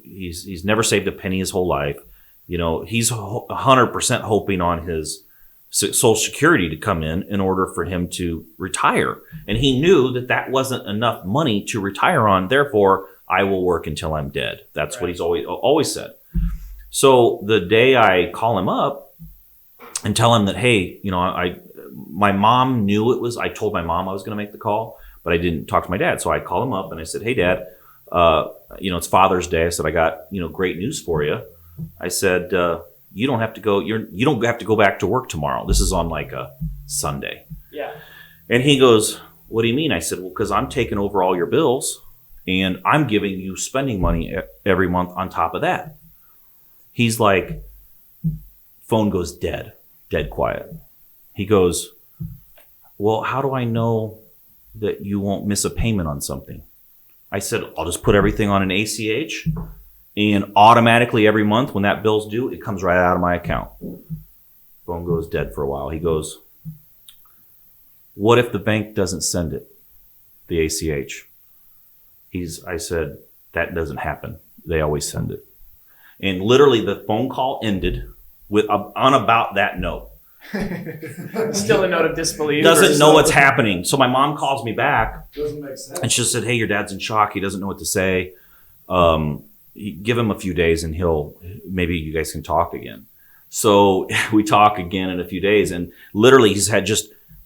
he's never saved a penny his whole life. He's 100% hoping on his Social Security to come in order for him to retire. And he knew that wasn't enough money to retire on. Therefore, I will work until I'm dead. That's right. What he's always said. So the day I call him up and tell him that, hey, my mom knew I told my mom I was going to make the call, but I didn't talk to my dad. So I called him up and I said, hey, Dad, it's Father's Day. I said, I got, great news for you. I said, you don't have to go back to work tomorrow. This is on like a Sunday. Yeah. And he goes, what do you mean? I said, well, because I'm taking over all your bills and I'm giving you spending money every month on top of that. He's like, phone goes dead quiet. He goes, well, how do I know that you won't miss a payment on something? I said, I'll just put everything on an ACH. And automatically every month when that bill's due, it comes right out of my account. Phone goes dead for a while. He goes, what if the bank doesn't send it, the ACH? I said, that doesn't happen. They always send it. And literally the phone call ended on about that note. Still a note of disbelief. Doesn't know what's happening. So my mom calls me back. Doesn't make sense. And she said, hey, your dad's in shock. He doesn't know what to say. Give him a few days and maybe you guys can talk again. So we talk again in a few days, and literally he's had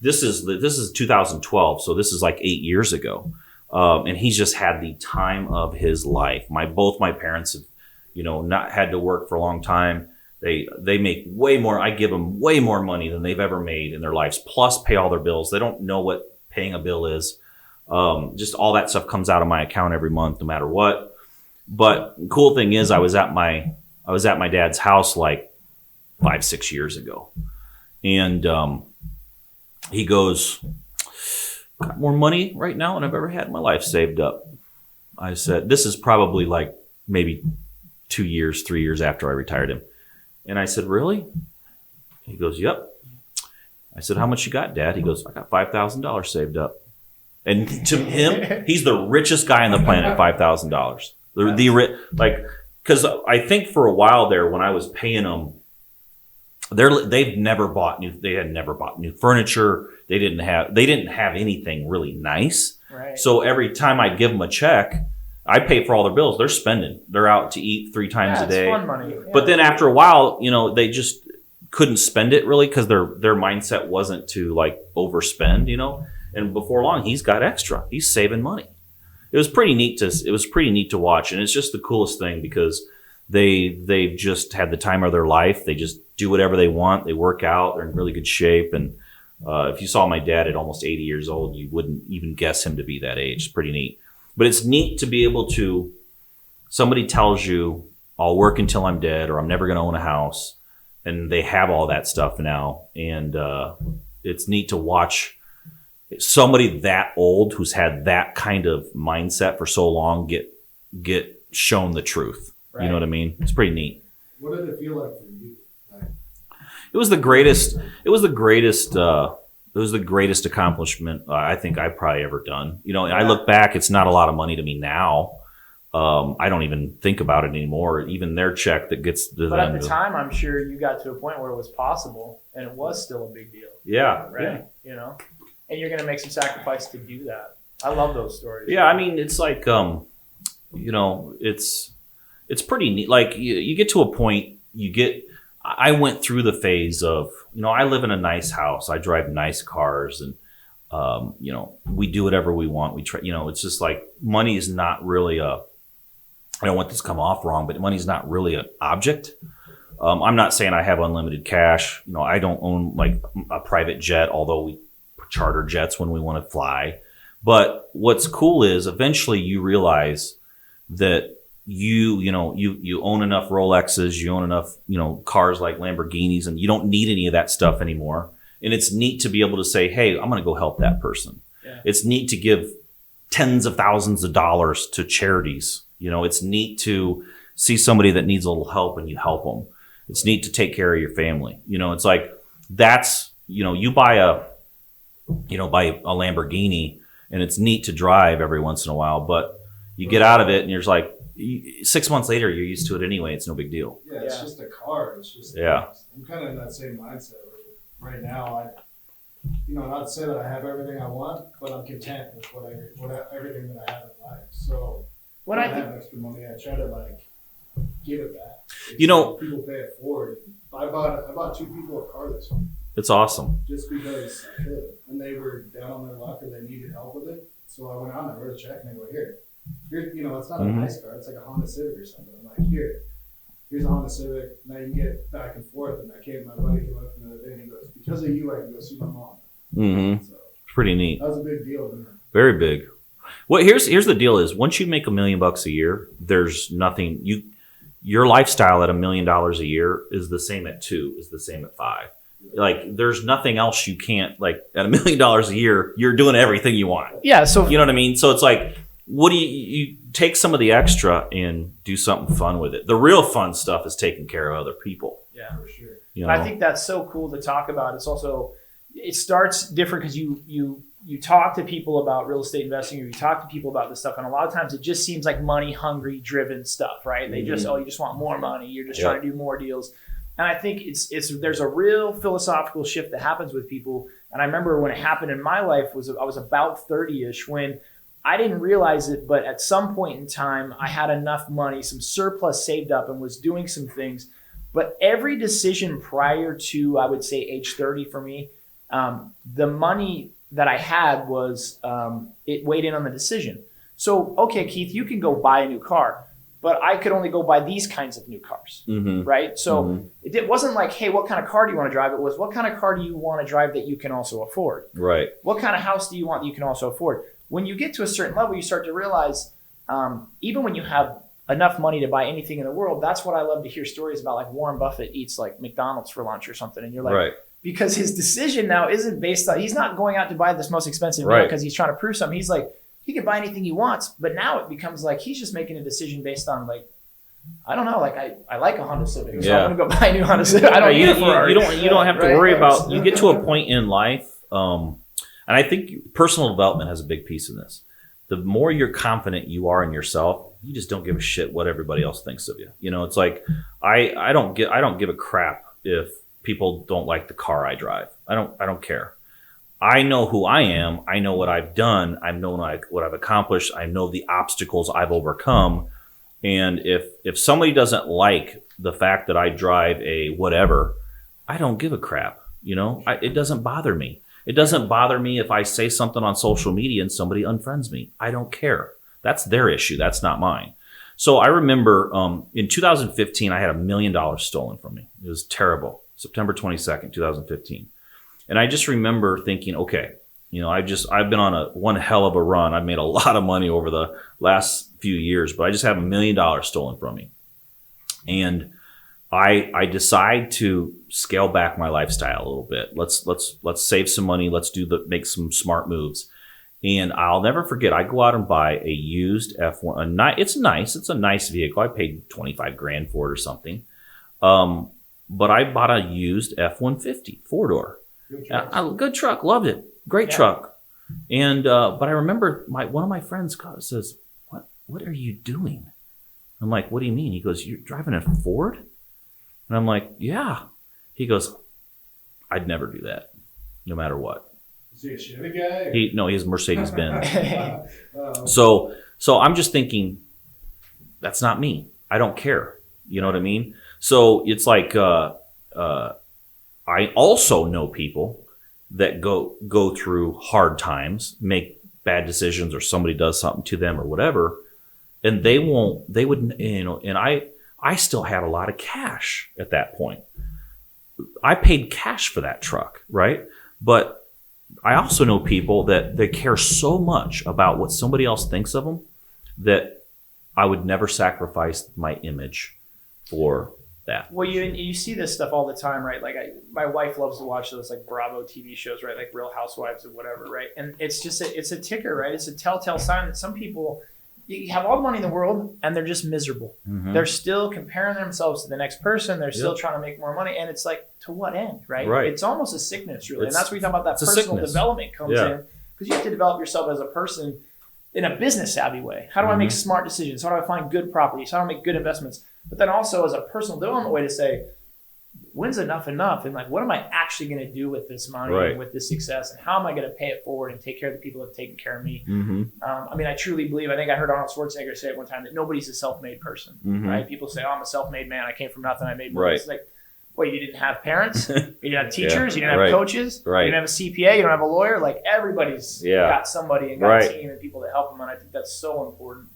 this is 2012. So this is like 8 years ago. And he's just had the time of his life. Both my parents have, not had to work for a long time. They make way more. I give them way more money than they've ever made in their lives, plus pay all their bills. They don't know what paying a bill is. Just all that stuff comes out of my account every month, no matter what. But the cool thing is I was at my dad's house like 5-6 years ago. And he goes, got more money right now than I've ever had in my life saved up. I said, this is probably like maybe 2 years, 3 years after I retired him. And I said, really? He goes, yep. I said, how much you got, Dad? He goes, I got $5,000 saved up. And to him, he's the richest guy on the planet, $5,000. Because I think for a while there, when I was paying them, they had never bought new furniture. They didn't have anything really nice. Right. So every time I give them a check, I pay for all their bills. They're spending. They're out to eat 3 times a day. It's fun money. Yeah. But then after a while, they just couldn't spend it really because their mindset wasn't to like overspend, And before long, he's got extra. He's saving money. It was pretty neat to watch, and it's just the coolest thing because they've just had the time of their life. They just do whatever they want. They work out. They're in really good shape, and If you saw my dad at almost 80 years old, you wouldn't even guess him to be that age. It's pretty neat. But it's neat to be able to, somebody tells you, I'll work until I'm dead, or I'm never going to own a house. And they have all that stuff now. And it's neat to watch somebody that old who's had that kind of mindset for so long get shown the truth. Right. You know what I mean? It's pretty neat. What did it feel like for you? It was the greatest. It was the greatest accomplishment I think I've probably ever done. You know, I look back. It's not a lot of money to me now. I don't even think about it anymore. Even their check that gets to them. But at the time, I'm sure you got to a point where it was possible, and it was still a big deal. Yeah. Right. Yeah. You know, and you're going to make some sacrifice to do that. I love those stories. Yeah. I mean, it's like, you know, it's pretty neat. Like you get to a point, I went through the phase of, you know, I live in a nice house. I drive nice cars, and, you know, we do whatever we want. We try, you know, it's just like money is not really I don't want this to come off wrong, but money is not really an object. I'm not saying I have unlimited cash. You know, I don't own like a private jet, although we charter jets when we want to fly. But what's cool is eventually you realize that you own enough Rolexes, you own enough, you know, cars like Lamborghinis, and you don't need any of that stuff anymore. And it's neat to be able to say, hey, I'm going to go help that person. Yeah. It's neat to give tens of thousands of dollars to charities. You know, it's neat to see somebody that needs a little help and you help them. It's neat to take care of your family. You know, it's like that's, you know, you buy a Lamborghini, and it's neat to drive every once in a while, but you get out of it and you're just like, 6 months later, you're used to it anyway. It's no big deal. Yeah, it's just a car. It's just, I'm kind of in that same mindset right now. Not to say that I have everything I want, but I'm content with everything that I have in life. So when I have extra money, I try to like give it back. People pay it forward. I bought 2 people a car this week. It's awesome. Just because I could, and they were down on their luck or they needed help with it. So I went on, I wrote a check, and I go, here, it's not a nice car. It's like a Honda Civic or something. I'm like, here's a Honda Civic. Now you can get back and forth. And my buddy came up to me the other day and he goes, because of you, I can go see my mom. Mm-hmm. So it's pretty neat. That was a big deal. Very big. Well, here's the deal is once you make $1 million a year, there's nothing your lifestyle at $1 million a year is the same at 2, is the same at 5. Like there's nothing else you can't, like at $1 million a year, you're doing everything you want. Yeah. So you know what I mean? So it's like, what do you take some of the extra and do something fun with it? The real fun stuff is taking care of other people. Yeah, for sure. You know? I think that's so cool to talk about. It's also, it starts different because you talk to people about real estate investing, or you talk to people about this stuff, and a lot of times it just seems like money hungry driven stuff, right? They just, you just want more money. You're just trying to do more deals. And I think there's a real philosophical shift that happens with people. And I remember when it happened in my life I was about 30-ish when I didn't realize it, but at some point in time, I had enough money, some surplus saved up, and was doing some things. But every decision prior to, I would say, age 30 for me, the money that I had was, it weighed in on the decision. So, okay, Keith, you can go buy a new car, but I could only go buy these kinds of new cars, right? So it wasn't like, hey, what kind of car do you want to drive? It was, what kind of car do you want to drive that you can also afford? Right. What kind of house do you want that you can also afford? When you get to a certain level, you start to realize, even when you have enough money to buy anything in the world, that's what I love to hear stories about, like Warren Buffett eats like McDonald's for lunch or something. And you're like, because his decision now isn't based on, he's not going out to buy this most expensive meal because he's trying to prove something. He's like, he can buy anything he wants, but now it becomes like he's just making a decision based on like, I don't know, like I like a Honda Civic, so I'm gonna go buy a new Honda Civic. I don't need a Ferrari. You don't have to worry about. You get to a point in life, and I think personal development has a big piece in this. The more you're confident you are in yourself, you just don't give a shit what everybody else thinks of you. You know, it's like I don't give a crap if people don't like the car I drive. I don't care. I know who I am. I know what I've done. I know what I've accomplished. I know the obstacles I've overcome. And if somebody doesn't like the fact that I drive a whatever, I don't give a crap. You know, it doesn't bother me. It doesn't bother me if I say something on social media and somebody unfriends me. I don't care. That's their issue. That's not mine. So I remember in 2015, I had $1 million stolen from me. It was terrible. September 22nd, 2015. And I just remember thinking, okay, I've been on one hell of a run. I've made a lot of money over the last few years, but I just have $1 million stolen from me. And I decide to scale back my lifestyle a little bit. Let's save some money. Let's make some smart moves. And I'll never forget, I go out and buy a used F1. It's nice. It's a nice vehicle. I paid $25,000 for it or something. But I bought a used F-150 four-door. Good truck. Loved it. Great truck. And but I remember one of my friends says, "What are you doing?" I'm like, "What do you mean?" He goes, "You're driving a Ford?" And I'm like, "Yeah." He goes, "I'd never do that, no matter what." Is he a Chevy guy? He's Mercedes-Benz. So I'm just thinking, that's not me. I don't care. You know what I mean? So it's like I also know people that go through hard times, make bad decisions, or somebody does something to them or whatever, and and I still had a lot of cash at that point. I paid cash for that truck, right? But I also know people that they care so much about what somebody else thinks of them that I would never sacrifice my image for that. Well, you see this stuff all the time, right? Like my wife loves to watch those like Bravo TV shows, right? Like Real Housewives or whatever, right? And it's just it's a ticker, right? It's a telltale sign that some people, you have all the money in the world and they're just miserable. Mm-hmm. They're still comparing themselves to the next person. They're still trying to make more money. And it's like, to what end, right? It's almost a sickness, really. And that's where you talk about that personal development comes in. Because you have to develop yourself as a person in a business savvy way. How do I make smart decisions? How do I find good properties? How do I make good investments? But then also as a personal development way to say, when's enough? And like, what am I actually going to do with this money and with this success? And how am I going to pay it forward and take care of the people that have taken care of me? Mm-hmm. I mean, I truly believe, I think I heard Arnold Schwarzenegger say it one time, that nobody's a self-made person, right? People say, oh, I'm a self-made man. I came from nothing. I made money. It's like, wait, you didn't have parents? You didn't have teachers? You didn't have coaches? You didn't have a CPA? You don't have a lawyer? Like, everybody's got somebody and got a team and people that help them. And I think that's so important.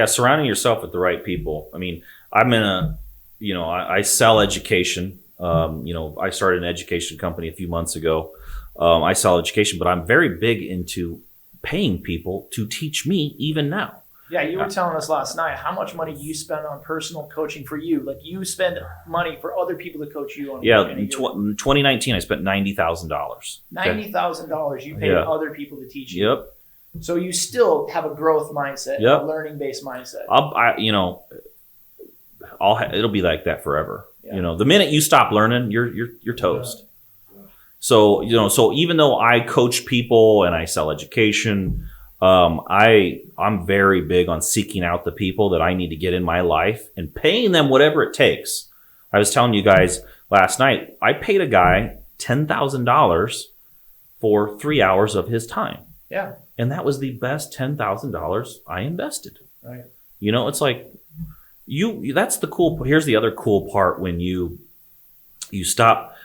Surrounding yourself with the right people. I mean, I'm in I sell education. I started an education company a few months ago. I sell education, but I'm very big into paying people to teach me even now. Yeah, you were telling us last night how much money you spend on personal coaching for you. Like, you spend money for other people to coach you on. In 2019, I spent $90,000. $90,000 you paid other people to teach you. Yep. So you still have a growth mindset, a learning-based mindset. It'll be like that forever. Yeah. The minute you stop learning, you're toast. Yeah. So even though I coach people and I sell education, I'm very big on seeking out the people that I need to get in my life and paying them whatever it takes. I was telling you guys last night, I paid a guy $10,000 for 3 hours of his time. Yeah. And that was the best $10,000 I invested. Right. It's like, that's the cool. Here's the other cool part: when you stop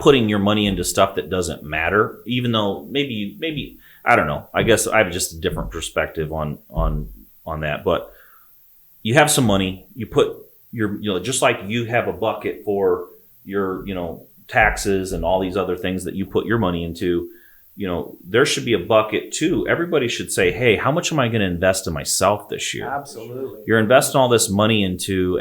putting your money into stuff that doesn't matter, even though maybe I don't know. I guess I have just a different perspective on that. But you have some money, you put just like you have a bucket for your taxes and all these other things that you put your money into. There should be a bucket too. Everybody should say, hey, how much am I going to invest in myself this year? Absolutely. You're investing all this money into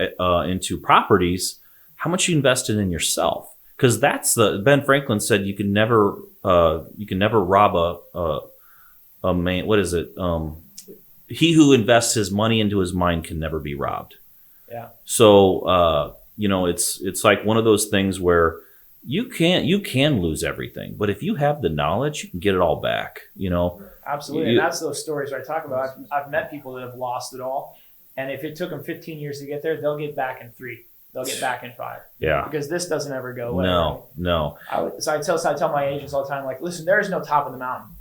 properties. How much you invested in yourself? Because Ben Franklin said you can never rob a man. What is it? He who invests his money into his mind can never be robbed. Yeah. So it's like one of those things where you can lose everything, but if you have the knowledge, you can get it all back. Absolutely, and that's those stories I talk about. I've met people that have lost it all, and if it took them 15 years to get there, they'll get back in 3. They'll get back in 5. Yeah, because this doesn't ever go away. No. So I tell my agents all the time, like, listen, there is no top of the mountain.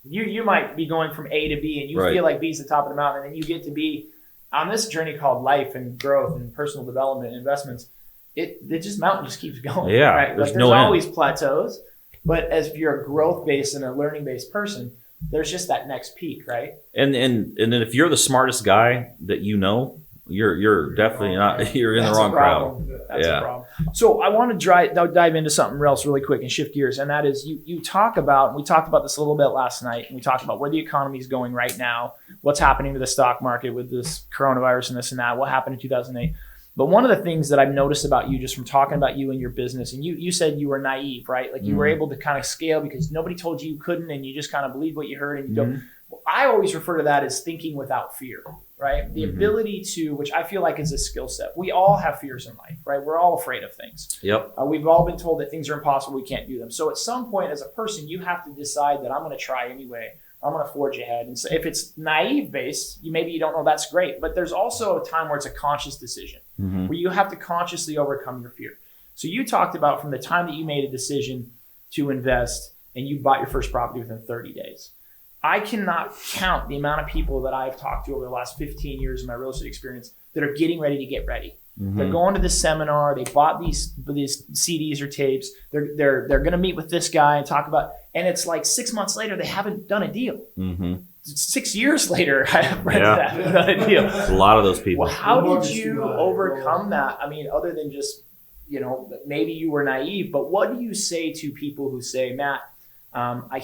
You might be going from A to B, and you feel like B is the top of the mountain, and then you get to B on this journey called life and growth and personal development and investments. Mountain just keeps going. Yeah, right? There's always plateaus, but as if you're a growth-based and a learning-based person, there's just that next peak, right? And then if you're the smartest guy that You're definitely not. You're in the That's a wrong crowd. problem. That's Yeah. a problem. So I want to dive into something else really quick and shift gears, and that is we talked about this a little bit last night, and we talked about where the economy is going right now, what's happening to the stock market with this coronavirus and this and that, what happened in 2008. But one of the things that I've noticed about you, just from talking about you and your business, and you said you were naive, right? Like you were able to kind of scale because nobody told you couldn't, and you just kind of believed what you heard, and you go. Well, I always refer to that as thinking without fear, right? The ability to, which I feel like is a skill set. We all have fears in life, right? We're all afraid of things. Yep. We've all been told that things are impossible, we can't do them. So at some point as a person, you have to decide that I'm going to try anyway. I'm going to forge ahead. And so if it's naive based, maybe you don't know, that's great. But there's also a time where it's a conscious decision, where you have to consciously overcome your fear. So you talked about from the time that you made a decision to invest and you bought your first property within 30 days. I cannot count the amount of people that I've talked to over the last 15 years of my real estate experience that are getting ready to get ready. They're going to this seminar. They bought these CDs or tapes. They're going to meet with this guy and talk about. And it's like 6 months later, they haven't done a deal. 6 years later, I haven't done a deal. A lot of those people. Well, how did you overcome that? I mean, other than just maybe you were naive, but what do you say to people who say, Matt? I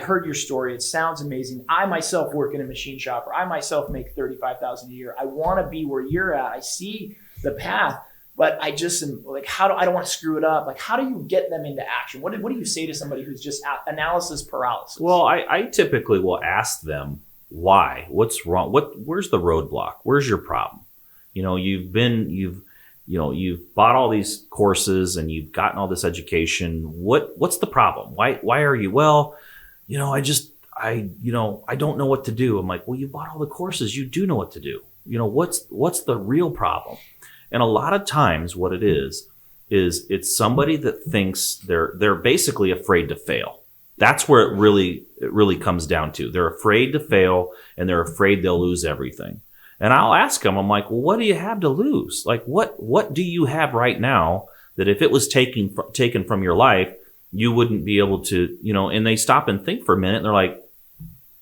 heard your story. It sounds amazing. I myself work in a machine shop, or I myself make $35,000 a year. I want to be where you're at. I see the path, but I just am like, I don't want to screw it up. Like, how do you get them into action? What do you say to somebody who's just analysis paralysis? Well, I typically will ask them why. What's wrong? Where's the roadblock? Where's your problem? You've bought all these courses and you've gotten all this education. What's the problem? Why are you? Well, I don't know what to do. I'm like, well, you bought all the courses. You do know what to do. What's the real problem? And a lot of times what it is it's somebody that thinks they're basically afraid to fail. That's where it really comes down to. They're afraid to fail and they're afraid they'll lose everything. And I'll ask them, I'm like, well, what do you have to lose? Like, what do you have right now that if it was taken from your life, you wouldn't be able to, and they stop and think for a minute and they're like,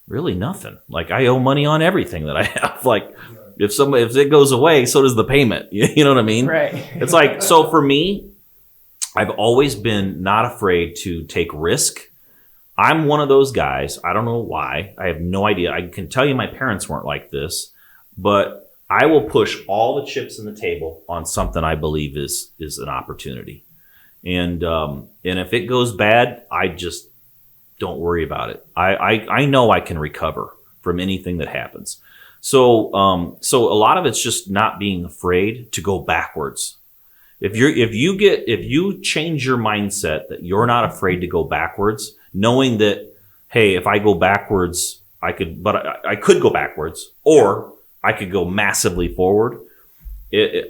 really nothing. Like, I owe money on everything that I have. Like, if it goes away, so does the payment. You know what I mean? Right. It's like, so for me, I've always been not afraid to take risk. I'm one of those guys. I don't know why. I have no idea. I can tell you my parents weren't like this. But I will push all the chips in the table on something I believe is an opportunity. And if it goes bad, I just don't worry about it. I know I can recover from anything that happens. So a lot of it's just not being afraid to go backwards. If you change your mindset that you're not afraid to go backwards, knowing that, hey, if I go backwards, I could go backwards, or I could go massively forward.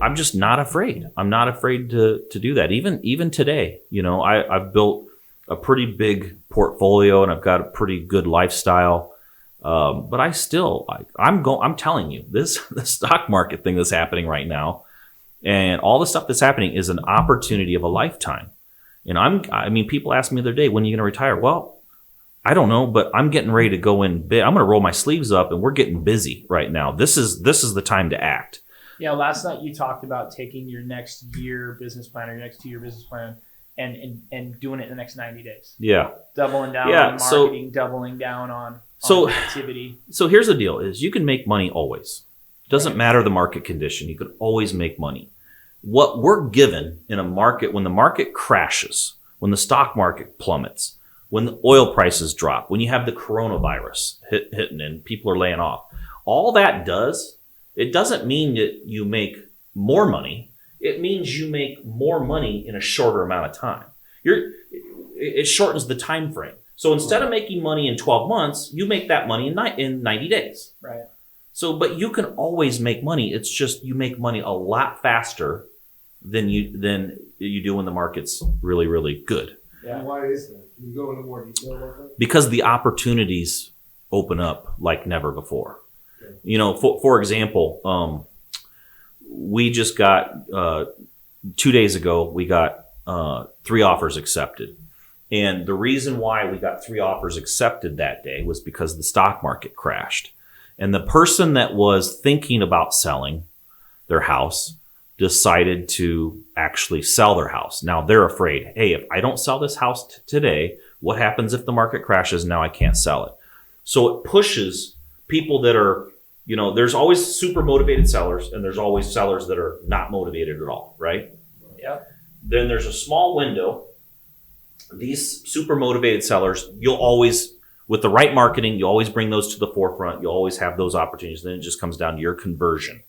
I'm just not afraid. I'm not afraid to do that. Even today, I've built a pretty big portfolio and I've got a pretty good lifestyle. But I'm telling you, the stock market thing that's happening right now and all the stuff that's happening is an opportunity of a lifetime. And people asked me the other day, when are you going to retire? Well, I don't know, but I'm getting ready to go in big. I'm going to roll my sleeves up and we're getting busy right now. This is the time to act. Yeah. Last night you talked about taking your next year business plan or your next 2-year business plan and doing it in the next 90 days. Yeah. Doubling down on marketing, doubling down on activity. So here's the deal is you can make money always. It doesn't matter the market condition. You can always make money. What we're given in a market, when the market crashes, when the stock market plummets, when the oil prices drop, when you have the coronavirus hitting and people are laying off, all that it doesn't mean that you make more money. It means you make more money in a shorter amount of time. It shortens the time frame. So instead of making money in 12 months, you make that money in 90 days. Right. So, but you can always make money. It's just you make money a lot faster than you do when the market's really, really good. Yeah. And why is that? Can you go into more detail about that? Because the opportunities open up like never before. Okay. For example, we just got 2 days ago, we got 3 offers accepted. And the reason why we got 3 offers accepted that day was because the stock market crashed. And the person that was thinking about selling their house decided to actually sell their house. Now they're afraid, hey, if I don't sell this house today, what happens if the market crashes? Now I can't sell it. So it pushes people that are, there's always super motivated sellers and there's always sellers that are not motivated at all, right? Yeah. Then there's a small window. These super motivated sellers, you'll always, with the right marketing, you always bring those to the forefront. You'll always have those opportunities. Then it just comes down to your conversion.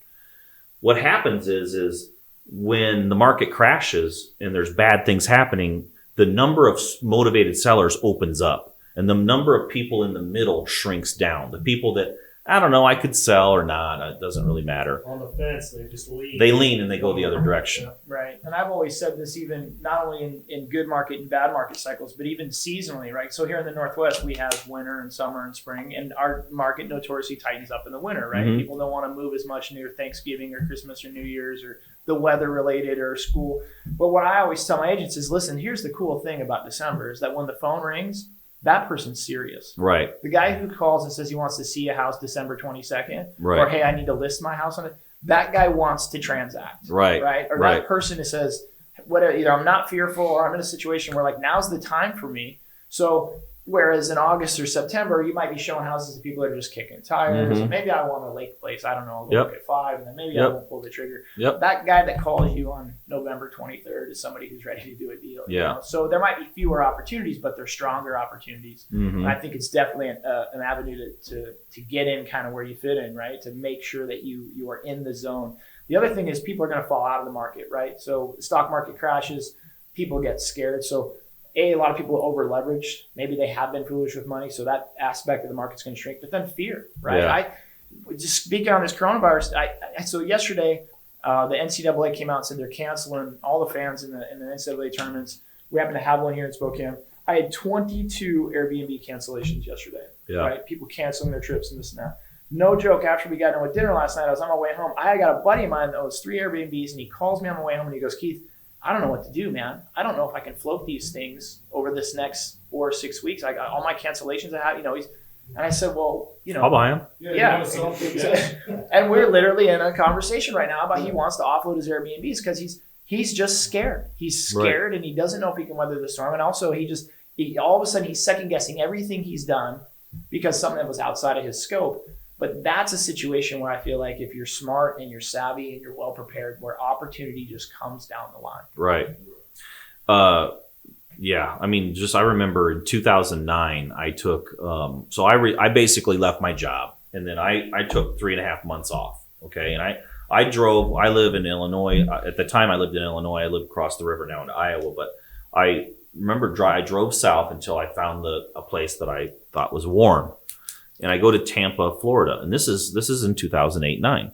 What happens is when the market crashes and there's bad things happening, the number of motivated sellers opens up and the number of people in the middle shrinks down. The people that, I don't know, I could sell or not, it doesn't really matter. On the fence, they just lean. They lean and they go the other direction. Right. And I've always said this, even not only in good market and bad market cycles, but even seasonally, right? So here in the Northwest, we have winter and summer and spring, and our market notoriously tightens up in the winter, right? Mhm. People don't want to move as much near Thanksgiving or Christmas or New Year's or the weather related or school. But what I always tell my agents is, listen, here's the cool thing about December is that when the phone rings, that person's serious. Right. The guy who calls and says he wants to see a house December 22nd, Right. or hey, I need to list my house on it, that guy wants to transact. Right. Right. Or Right. that person that says, whatever, either I'm not fearful or I'm in a situation where like now's the time for me. So whereas in August or September, you might be showing houses to people that are just kicking tires. Mhm. Maybe I want a lake place. I don't know. I'll go Yep. look at 5 and then maybe I Yep. won't pull the trigger. Yep. That guy that calls you on November 23rd is somebody who's ready to do a deal. Yeah. So there might be fewer opportunities, but they're stronger opportunities. Mhm. And I think it's definitely an avenue to get in kind of where you fit in, right? To make sure that you are in the zone. The other thing is people are going to fall out of the market, right? So the stock market crashes, people get scared. So a lot of people over leveraged. Maybe they have been foolish with money. So that aspect of the market's going to shrink. But then fear, right? Yeah. I just speaking on this coronavirus. So yesterday, the NCAA came out and said they're canceling all the fans in the NCAA tournaments. We happen to have one here in Spokane. I had 22 Airbnb cancellations yesterday. Yeah. Right? People canceling their trips and this and that. No joke. After we got done with dinner last night, I was on my way home. I got a buddy of mine that owns 3 Airbnbs, and he calls me on my way home and he goes, Keith, I don't know what to do, man. I don't know if I can float these things over this next 4 or 6 weeks. I got all my cancellations I have, and I said, well, I'll buy them. Yeah. And we're literally in a conversation right now about he wants to offload his Airbnbs because he's just scared. He's scared and he doesn't know if he can weather the storm. And also he all of a sudden he's second guessing everything he's done because something that was outside of his scope. But that's a situation where I feel like if you're smart and you're savvy and you're well prepared, where opportunity just comes down the line. Right. Yeah. I mean, I remember in 2009, I took, I basically left my job and then I took 3.5 months off. Okay. And I live in Illinois. At the time I lived in Illinois, I lived across the river now in Iowa, but I remember I drove south until I found a place that I thought was warm. And I go to Tampa, Florida, and this is in 2008-9.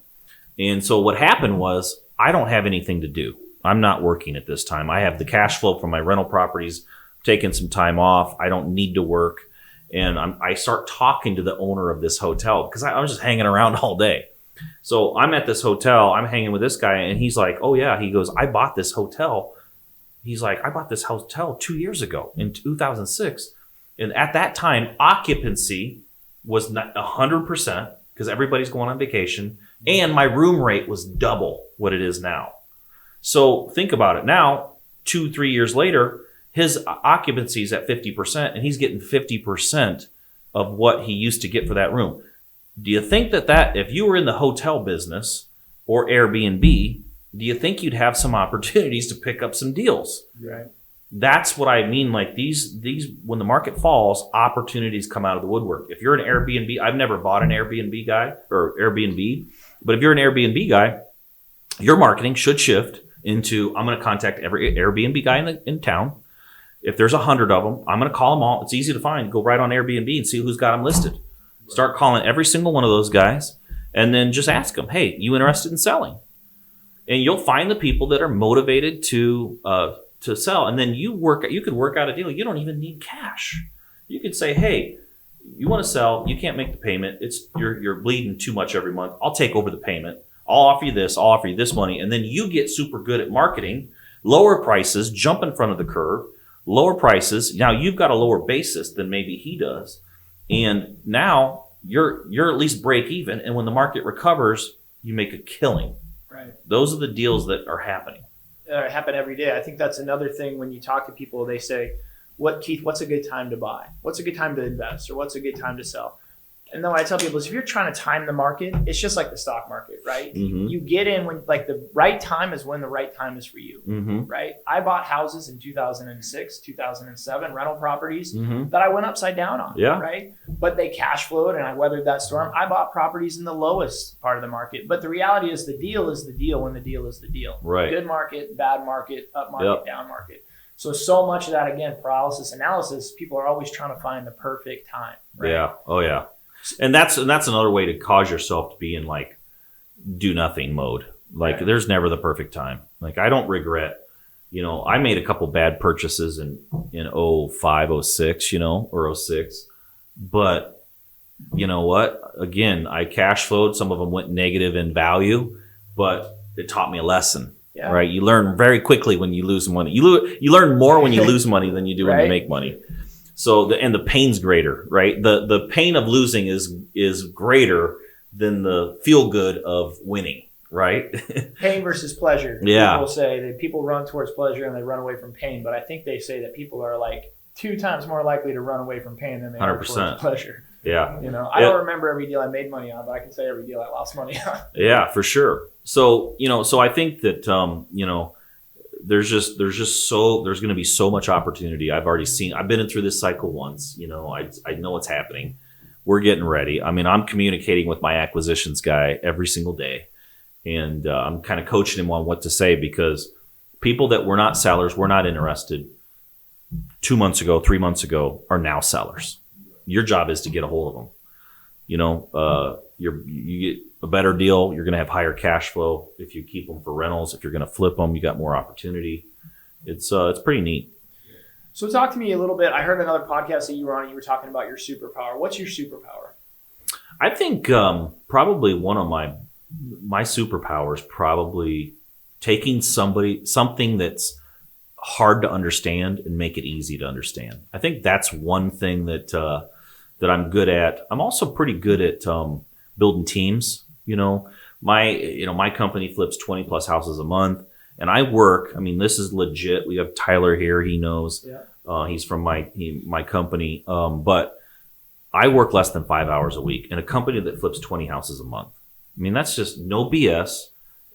And so what happened was I don't have anything to do. I'm not working at this time. I have the cash flow from my rental properties, taking some time off. I don't need to work. And I start talking to the owner of this hotel because I was just hanging around all day. So I'm at this hotel, I'm hanging with this guy, and he's like, oh yeah, he goes, I bought this hotel. He's like, I bought this hotel 2 years ago in 2006. And at that time, occupancy was not 100% because everybody's going on vacation, and my room rate was double what it is now. So think about it. Now, 2-3 years later, his occupancy is at 50%, and he's getting 50% of what he used to get for that room. Do you think that if you were in the hotel business or Airbnb, do you think you'd have some opportunities to pick up some deals? Right. That's what I mean. Like these, when the market falls, opportunities come out of the woodwork. If you're an Airbnb, I've never bought an Airbnb guy or Airbnb, but if you're an Airbnb guy, your marketing should shift into, I'm going to contact every Airbnb guy in town. If there's 100 of them, I'm going to call them all. It's easy to find. Go right on Airbnb and see who's got them listed. Start calling every single one of those guys and then just ask them, hey, you interested in selling? And you'll find the people that are motivated to sell. And then you could work out a deal. You don't even need cash. You could say, hey, you want to sell, you can't make the payment. You're bleeding too much every month. I'll take over the payment. I'll offer you this. I'll offer you this money. And then you get super good at marketing, lower prices, jump in front of the curve, lower prices. Now you've got a lower basis than maybe he does. And now you're at least break even. And when the market recovers, you make a killing. Right. Those are the deals that are happening. Happen every day. I think that's another thing when you talk to people, they say, Keith, what's a good time to buy? What's a good time to invest? Or what's a good time to sell? And then what I tell people is if you're trying to time the market, it's just like the stock market, right? Mm-hmm. You get in when like the right time is when the right time is for you, Mm-hmm. right? I bought houses in 2006, 2007, rental properties Mm-hmm. that I went upside down on, Yeah. right? But they cash flowed and I weathered that storm. I bought properties in the lowest part of the market. But the reality is the deal when the deal is the deal. Right. Good market, bad market, up market, Yep. down market. So much of that, again, paralysis analysis, people are always trying to find the perfect time, right? Yeah. Oh yeah. And that's another way to cause yourself to be in like do nothing mode. Like Right. there's never the perfect time. Like I don't regret, I made a couple bad purchases in 05, 06, or 06. But you know what? Again, I cash flowed. Some of them went negative in value, but it taught me a lesson. Yeah. Right? You learn very quickly when you lose money. You learn more when you lose money than you do when Right. you make money. So the pain's greater, right? The pain of losing is greater than the feel good of winning, right? Pain versus pleasure. Yeah. People say that people run towards pleasure and they run away from pain, but I think they say that people are like 2 times more likely to run away from pain than they are 100%. towards pleasure. Yeah. I don't remember every deal I made money on, but I can say every deal I lost money on. Yeah, for sure. So, so I think that, there's going to be so much opportunity. I've been through this cycle once, I know what's happening. We're getting ready. I mean, I'm communicating with my acquisitions guy every single day, and I'm kind of coaching him on what to say because people that were not sellers, were not interested 2 months ago, 3 months ago, are now sellers. Your job is to get a hold of them. You get a better deal. You're going to have higher cash flow if you keep them for rentals. If you're going to flip them, you got more opportunity. It's pretty neat. So talk to me a little bit. I heard another podcast that you were on and you were talking about your superpower. What's your superpower? I think probably one of my superpowers probably taking something that's hard to understand and make it easy to understand. I think that's one thing that I'm good at. I'm also pretty good at building teams. My company flips 20 plus houses a month, and I work. I mean, this is legit. We have Tyler here. He knows. Yeah. He's from my company. But I work less than 5 hours a week in a company that flips 20 houses a month. I mean, that's just no BS.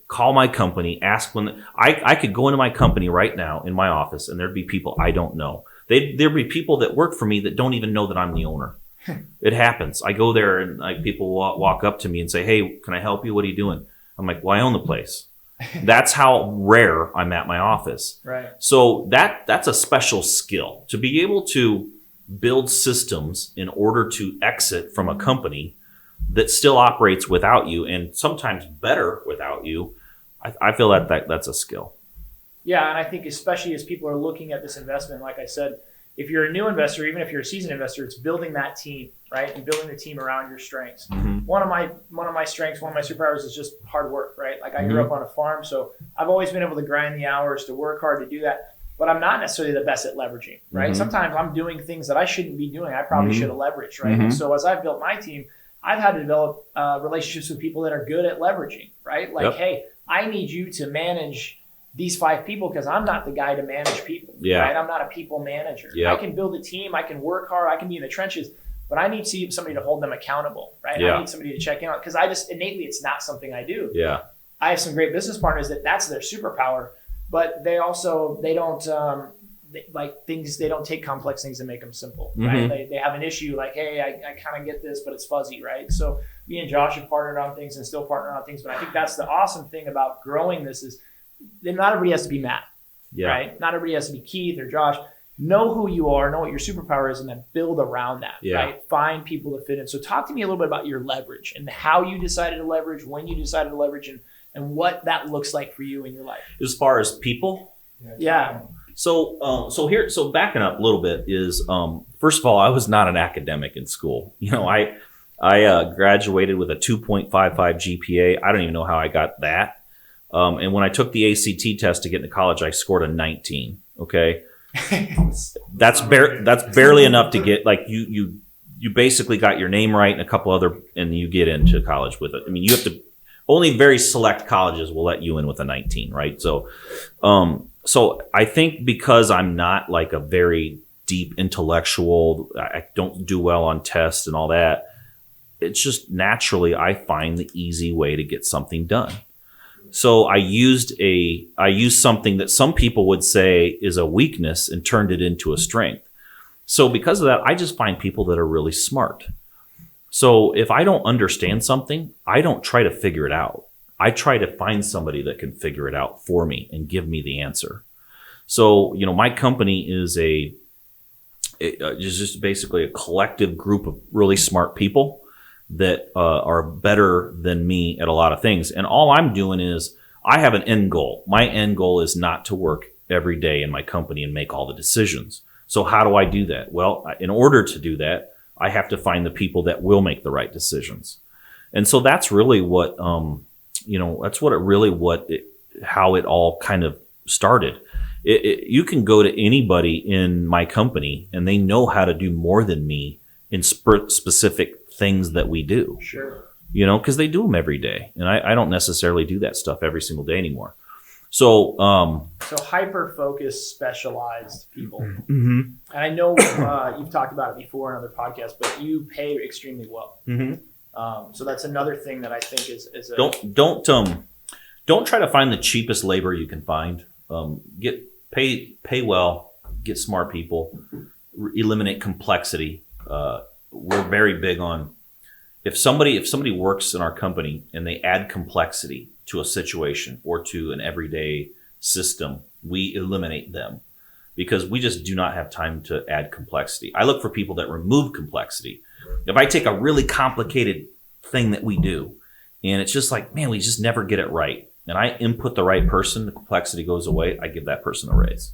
Call my company, ask when I could go into my company right now in my office and there'd be people I don't know. There'd be people that work for me that don't even know that I'm the owner. It happens. I go there and people walk up to me and say, "Hey, can I help you? What are you doing?" I'm like, "Well, I own the place." That's how rare I'm at my office. Right. So that's a special skill to be able to build systems in order to exit from a company that still operates without you and sometimes better without you. I feel that's a skill. Yeah, and I think especially as people are looking at this investment, like I said, if you're a new investor, even if you're a seasoned investor, it's building that team, right? And building the team around your strengths. Mm-hmm. One of my strengths, one of my superpowers is just hard work, right? Like I grew up on a farm, so I've always been able to grind the hours to work hard to do that. But I'm not necessarily the best at leveraging, right? Mm-hmm. Sometimes I'm doing things that I shouldn't be doing. I probably should have leveraged, right? Mm-hmm. And so as I've built my team, I've had to develop relationships with people that are good at leveraging, right? Like, hey, I need you to manage these 5 people because I'm not the guy to manage people, right? I'm not a people manager. I can build a team. I can work hard. I can be in the trenches, but I need somebody to hold them accountable, right? I need somebody to check in on because I just innately, it's not something I do. Yeah. I have some great business partners that's their superpower, but they don't they don't take complex things and make them simple, right? They have an issue like, hey, I kind of get this, but it's fuzzy, right? So me and Josh have partnered on things and still partner on things, but I think that's the awesome thing about growing this is that not everybody has to be Matt, right? Not everybody has to be Keith or Josh. Know who you are, know what your superpower is, and then build around that, right? Find people to fit in. So talk to me a little bit about your leverage and how you decided to leverage, when you decided to leverage, and what that looks like for you in your life. As far as people? Yeah. So backing up a little bit is, first of all, I was not an academic in school. I graduated with a 2.55 GPA. I don't even know how I got that. And when I took the ACT test to get into college, I scored a 19. Okay. That's barely enough to get, like, you basically got your name right and a couple other, and you get into college with it. I mean, you have to only very select colleges will let you in with a 19, right? So, so I think because I'm not like a very deep intellectual, I don't do well on tests and all that. It's just naturally I find the easy way to get something done. So I used something that some people would say is a weakness and turned it into a strength. So because of that, I just find people that are really smart. So if I don't understand something, I don't try to figure it out. I try to find somebody that can figure it out for me and give me the answer. So, my company is just basically a collective group of really smart people that are better than me at a lot of things. And all I'm doing is I have an end goal. My end goal is not to work every day in my company and make all the decisions. So how do I do that? Well, in order to do that, I have to find the people that will make the right decisions. And so that's really what, how it all kind of started. You can go to anybody in my company and they know how to do more than me in specific things that we do. Sure. Because they do them every day. And I don't necessarily do that stuff every single day anymore. So hyper-focused, specialized people. Mm-hmm. And I know you've talked about it before in other podcasts, but you pay extremely well. Mm-hmm. So that's another thing that I think is don't try to find the cheapest labor you can find. Pay well, get smart people, eliminate complexity. We're very big on if somebody works in our company and they add complexity to a situation or to an everyday system, we eliminate them because we just do not have time to add complexity. I look for people that remove complexity. If I take a really complicated thing that we do and it's just like, man, we just never get it right, and I input the right person, the complexity goes away, I give that person a raise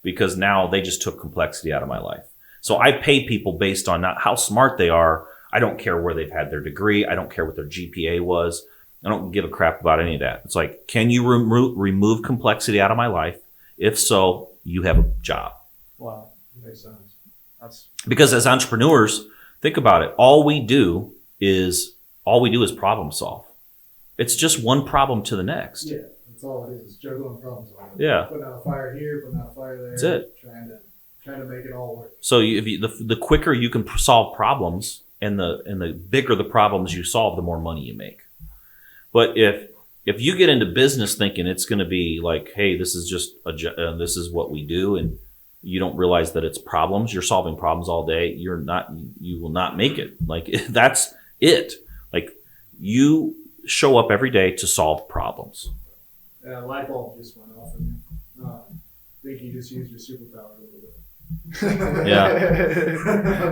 because now they just took complexity out of my life. So I pay people based on not how smart they are. I don't care where they've had their degree. I don't care what their GPA was. I don't give a crap about any of that. It's like, can you remove complexity out of my life? If so, you have a job. Wow. Makes sense. Because as entrepreneurs, think about it. All we do is problem solve. It's just one problem to the next. Yeah, that's all it is. Juggling problems. Yeah. Putting out a fire here, putting out a fire there. That's it. Trying to make it all work. So the quicker you can solve problems and the bigger the problems you solve, the more money you make. But if you get into business thinking it's going to be like, hey, this is just this is what we do, and you don't realize that it's problems, you're solving problems all day, you will not make it. Like that's it. Like you show up every day to solve problems. Light bulb just went off in you. I think you just used your superpower a little bit. Yeah.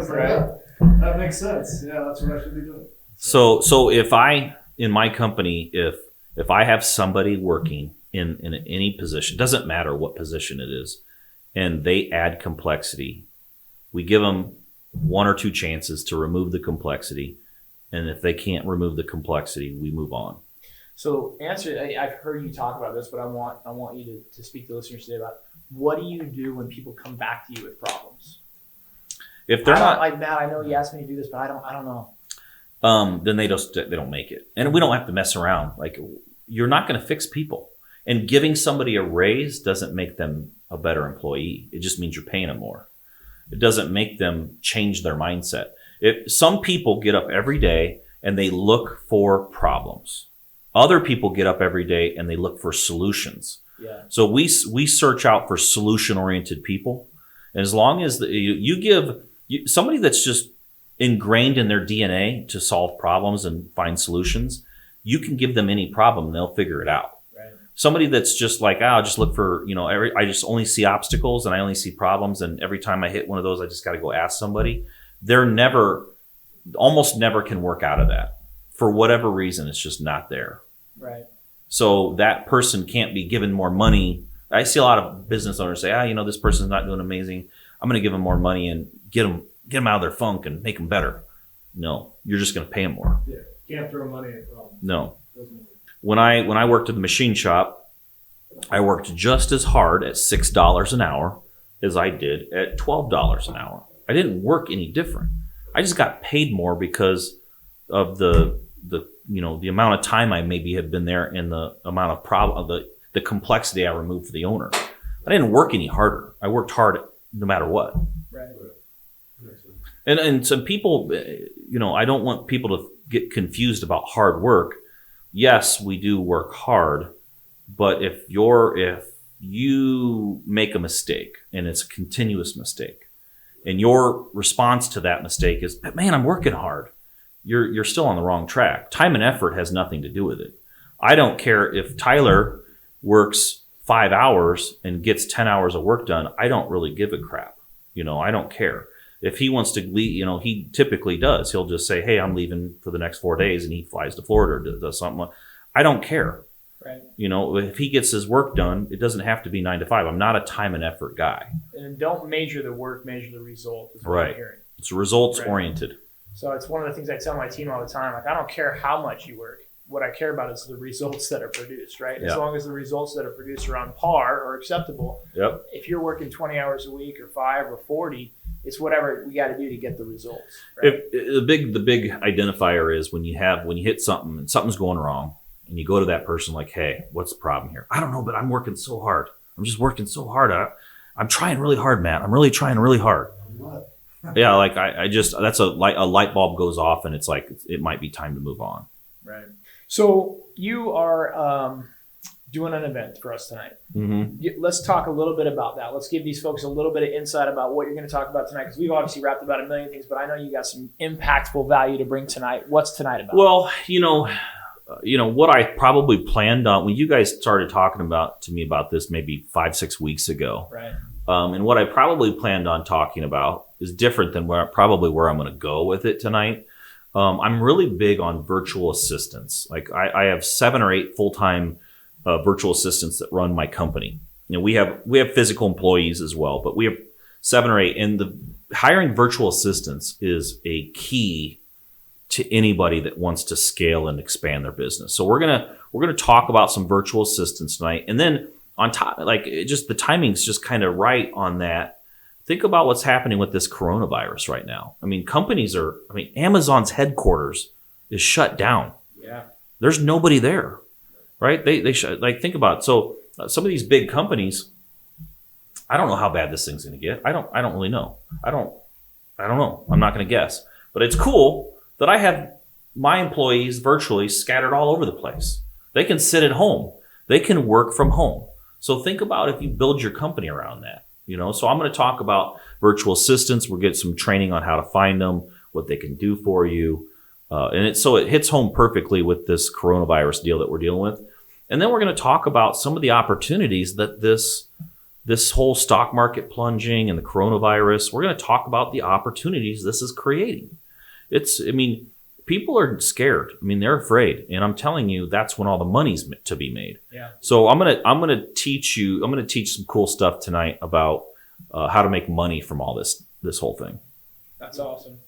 Right. That makes sense. Yeah, that's what I should be doing. So if I in my company, if I have somebody working in any position, doesn't matter what position it is, and they add complexity, we give them one or two chances to remove the complexity, and if they can't remove the complexity, we move on. So I've heard you talk about this, but I want you to speak to listeners today about what do you do when people come back to you with problems? If they're not like Matt, I know you asked me to do this, but I don't know. Then they don't make it. And we don't have to mess around. Like, you're not going to fix people. And giving somebody a raise doesn't make them a better employee. It just means you're paying them more. It doesn't make them change their mindset. If some people get up every day and they look for problems. Other people get up every day and they look for solutions. Yeah. So we search out for solution-oriented people. And as long as you give somebody that's just ingrained in their DNA to solve problems and find solutions, you can give them any problem and they'll figure it out. Right. Somebody that's just like, I'll just look for, I just only see obstacles and I only see problems, and every time I hit one of those, I just got to go ask somebody. Almost never can work out of that. For whatever reason, it's just not there. Right. So that person can't be given more money. I see a lot of business owners say, this person's not doing amazing. I'm going to give them more money and get them out of their funk and make them better. No, you're just going to pay them more. Yeah, can't throw money at problems. No. When I worked at the machine shop, I worked just as hard at $6 an hour as I did at $12 an hour. I didn't work any different. I just got paid more because of the the amount of time I maybe have been there and the amount of the complexity I removed for the owner. I didn't work any harder. I worked hard no matter what. Right. And some people, I don't want people to get confused about hard work. Yes, we do work hard, but if you make a mistake and it's a continuous mistake, and your response to that mistake is, man, I'm working hard, you're still on the wrong track. Time and effort has nothing to do with it. I don't care if Tyler works 5 hours and gets 10 hours of work done. I don't really give a crap. I don't care. If he wants to leave, he typically does. He'll just say, hey, I'm leaving for the next 4 days, and he flies to Florida or does something. I don't care. Right. If he gets his work done, it doesn't have to be 9 to 5. I'm not a time and effort guy. And don't measure the work, measure the result is what Right. I'm hearing. It's results oriented. So it's one of the things I tell my team all the time. Like, I don't care how much you work. What I care about is the results that are produced, right? Yeah. As long as the results that are produced are on par or acceptable. Yep. If you're working 20 hours a week or 5 or 40, it's whatever we got to do to get the results. Right? The big identifier is when you hit something and something's going wrong, and you go to that person like, hey, what's the problem here? I don't know, but I'm working so hard. I'm just working so hard. I'm trying really hard, Matt. I'm really trying really hard. Yeah, like I just, that's a light bulb goes off, and it's like, it might be time to move on. Right. So you are doing an event for us tonight. Mm-hmm. Let's talk a little bit about that. Let's give these folks a little bit of insight about what you're going to talk about tonight, because we've obviously wrapped about a million things, but I know you got some impactful value to bring tonight. What's tonight about? Well, what I probably planned on when you guys started talking to me about this maybe 5-6 weeks ago. Right. And what I probably planned on talking about is different than where I'm going to go with it tonight. I'm really big on virtual assistants. Like I have 7 or 8 full-time virtual assistants that run my company. We have physical employees as well, but we have 7 or 8. And the hiring virtual assistants is a key to anybody that wants to scale and expand their business. So we're gonna talk about some virtual assistants tonight, and then on top, the timing's just kind of right on that. Think about what's happening with this coronavirus right now. Amazon's headquarters is shut down. Yeah. There's nobody there, right? They think about it. So some of these big companies, I don't know how bad this thing's going to get. I don't really know. I don't know. I'm not going to guess. But it's cool that I have my employees virtually scattered all over the place. They can sit at home. They can work from home. So think about if you build your company around that. So I'm going to talk about virtual assistants. We'll get some training on how to find them, what they can do for you. And it hits home perfectly with this coronavirus deal that we're dealing with. And then we're going to talk about some of the opportunities that this whole stock market plunging and the coronavirus, we're going to talk about the opportunities this is creating. People are scared. They're afraid. And I'm telling you, that's when all the money's to be made. Yeah. So I'm going to teach some cool stuff tonight about how to make money from all this whole thing. That's awesome.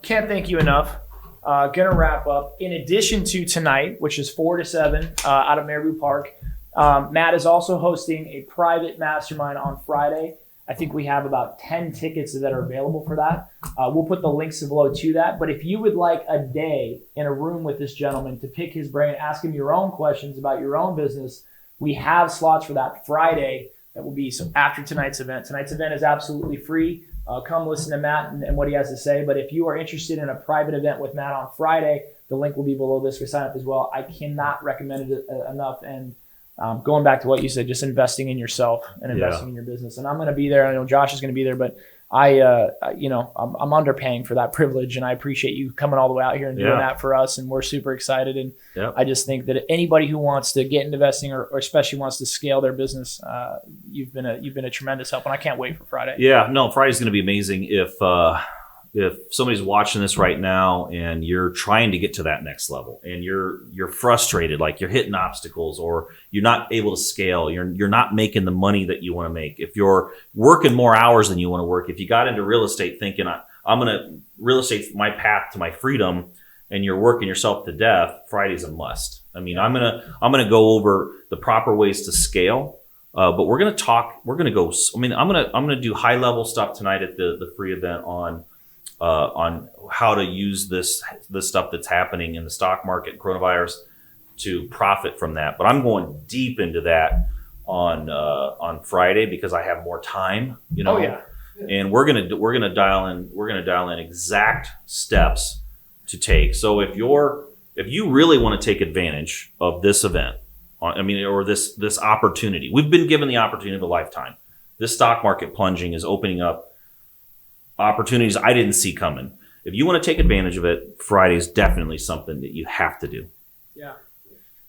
Can't thank you enough. Gonna wrap up. In addition to tonight, which is 4 to 7 out of Marabou Park, Matt is also hosting a private mastermind on Friday. I think we have about 10 tickets that are available for that. We'll put the links below to that. But if you would like a day in a room with this gentleman to pick his brain, ask him your own questions about your own business, we have slots for that Friday. That will be after tonight's event. Tonight's event is absolutely free. Come listen to Matt and what he has to say. But if you are interested in a private event with Matt on Friday, the link will be below this for sign up as well. I cannot recommend it enough. And going back to what you said, just investing in yourself and investing in your business. And I'm going to be there. I know Josh is going to be there, but I'm underpaying for that privilege, and I appreciate you coming all the way out here and doing that for us. And we're super excited. And I just think that anybody who wants to get into investing or especially wants to scale their business, you've been a tremendous help, and I can't wait for Friday. Yeah, no, Friday's going to be amazing. If somebody's watching this right now and you're trying to get to that next level and you're frustrated, like you're hitting obstacles or you're not able to scale, you're not making the money that you want to make. If you're working more hours than you want to work, if you got into real estate thinking real estate's my path to my freedom, and you're working yourself to death, Friday's a must. I'm gonna go over the proper ways to scale. But we're gonna talk. I'm gonna do high level stuff tonight at the free event on on how to use this stuff that's happening in the stock market, coronavirus, to profit from that. But I'm going deep into that on Friday because I have more time. Oh yeah. And we're gonna dial in exact steps to take. So if you really want to take advantage of this event, or this opportunity, we've been given the opportunity of a lifetime. This stock market plunging is opening up opportunities I didn't see coming. If you want to take advantage of it, Friday is definitely something that you have to do. Yeah.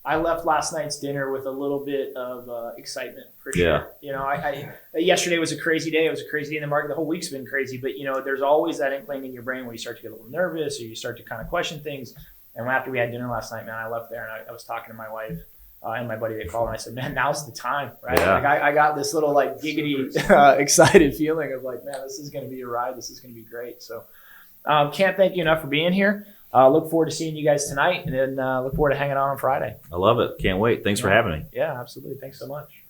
I left last night's dinner with a little bit of excitement for sure. Yeah. You know, I yesterday was a crazy day. It was a crazy day in the market. The whole week's been crazy, but there's always that inkling in your brain where you start to get a little nervous or you start to kind of question things. And after we had dinner last night, man, I left there and I was talking to my wife and my buddy that called and I said, man, now's the time, right? Yeah. Like I got this little like giggity excited feeling of like, man, this is going to be a ride. This is going to be great. So can't thank you enough for being here. Look forward to seeing you guys tonight and then look forward to hanging out on Friday. I love it. Can't wait. Thanks for having me. Yeah, absolutely. Thanks so much.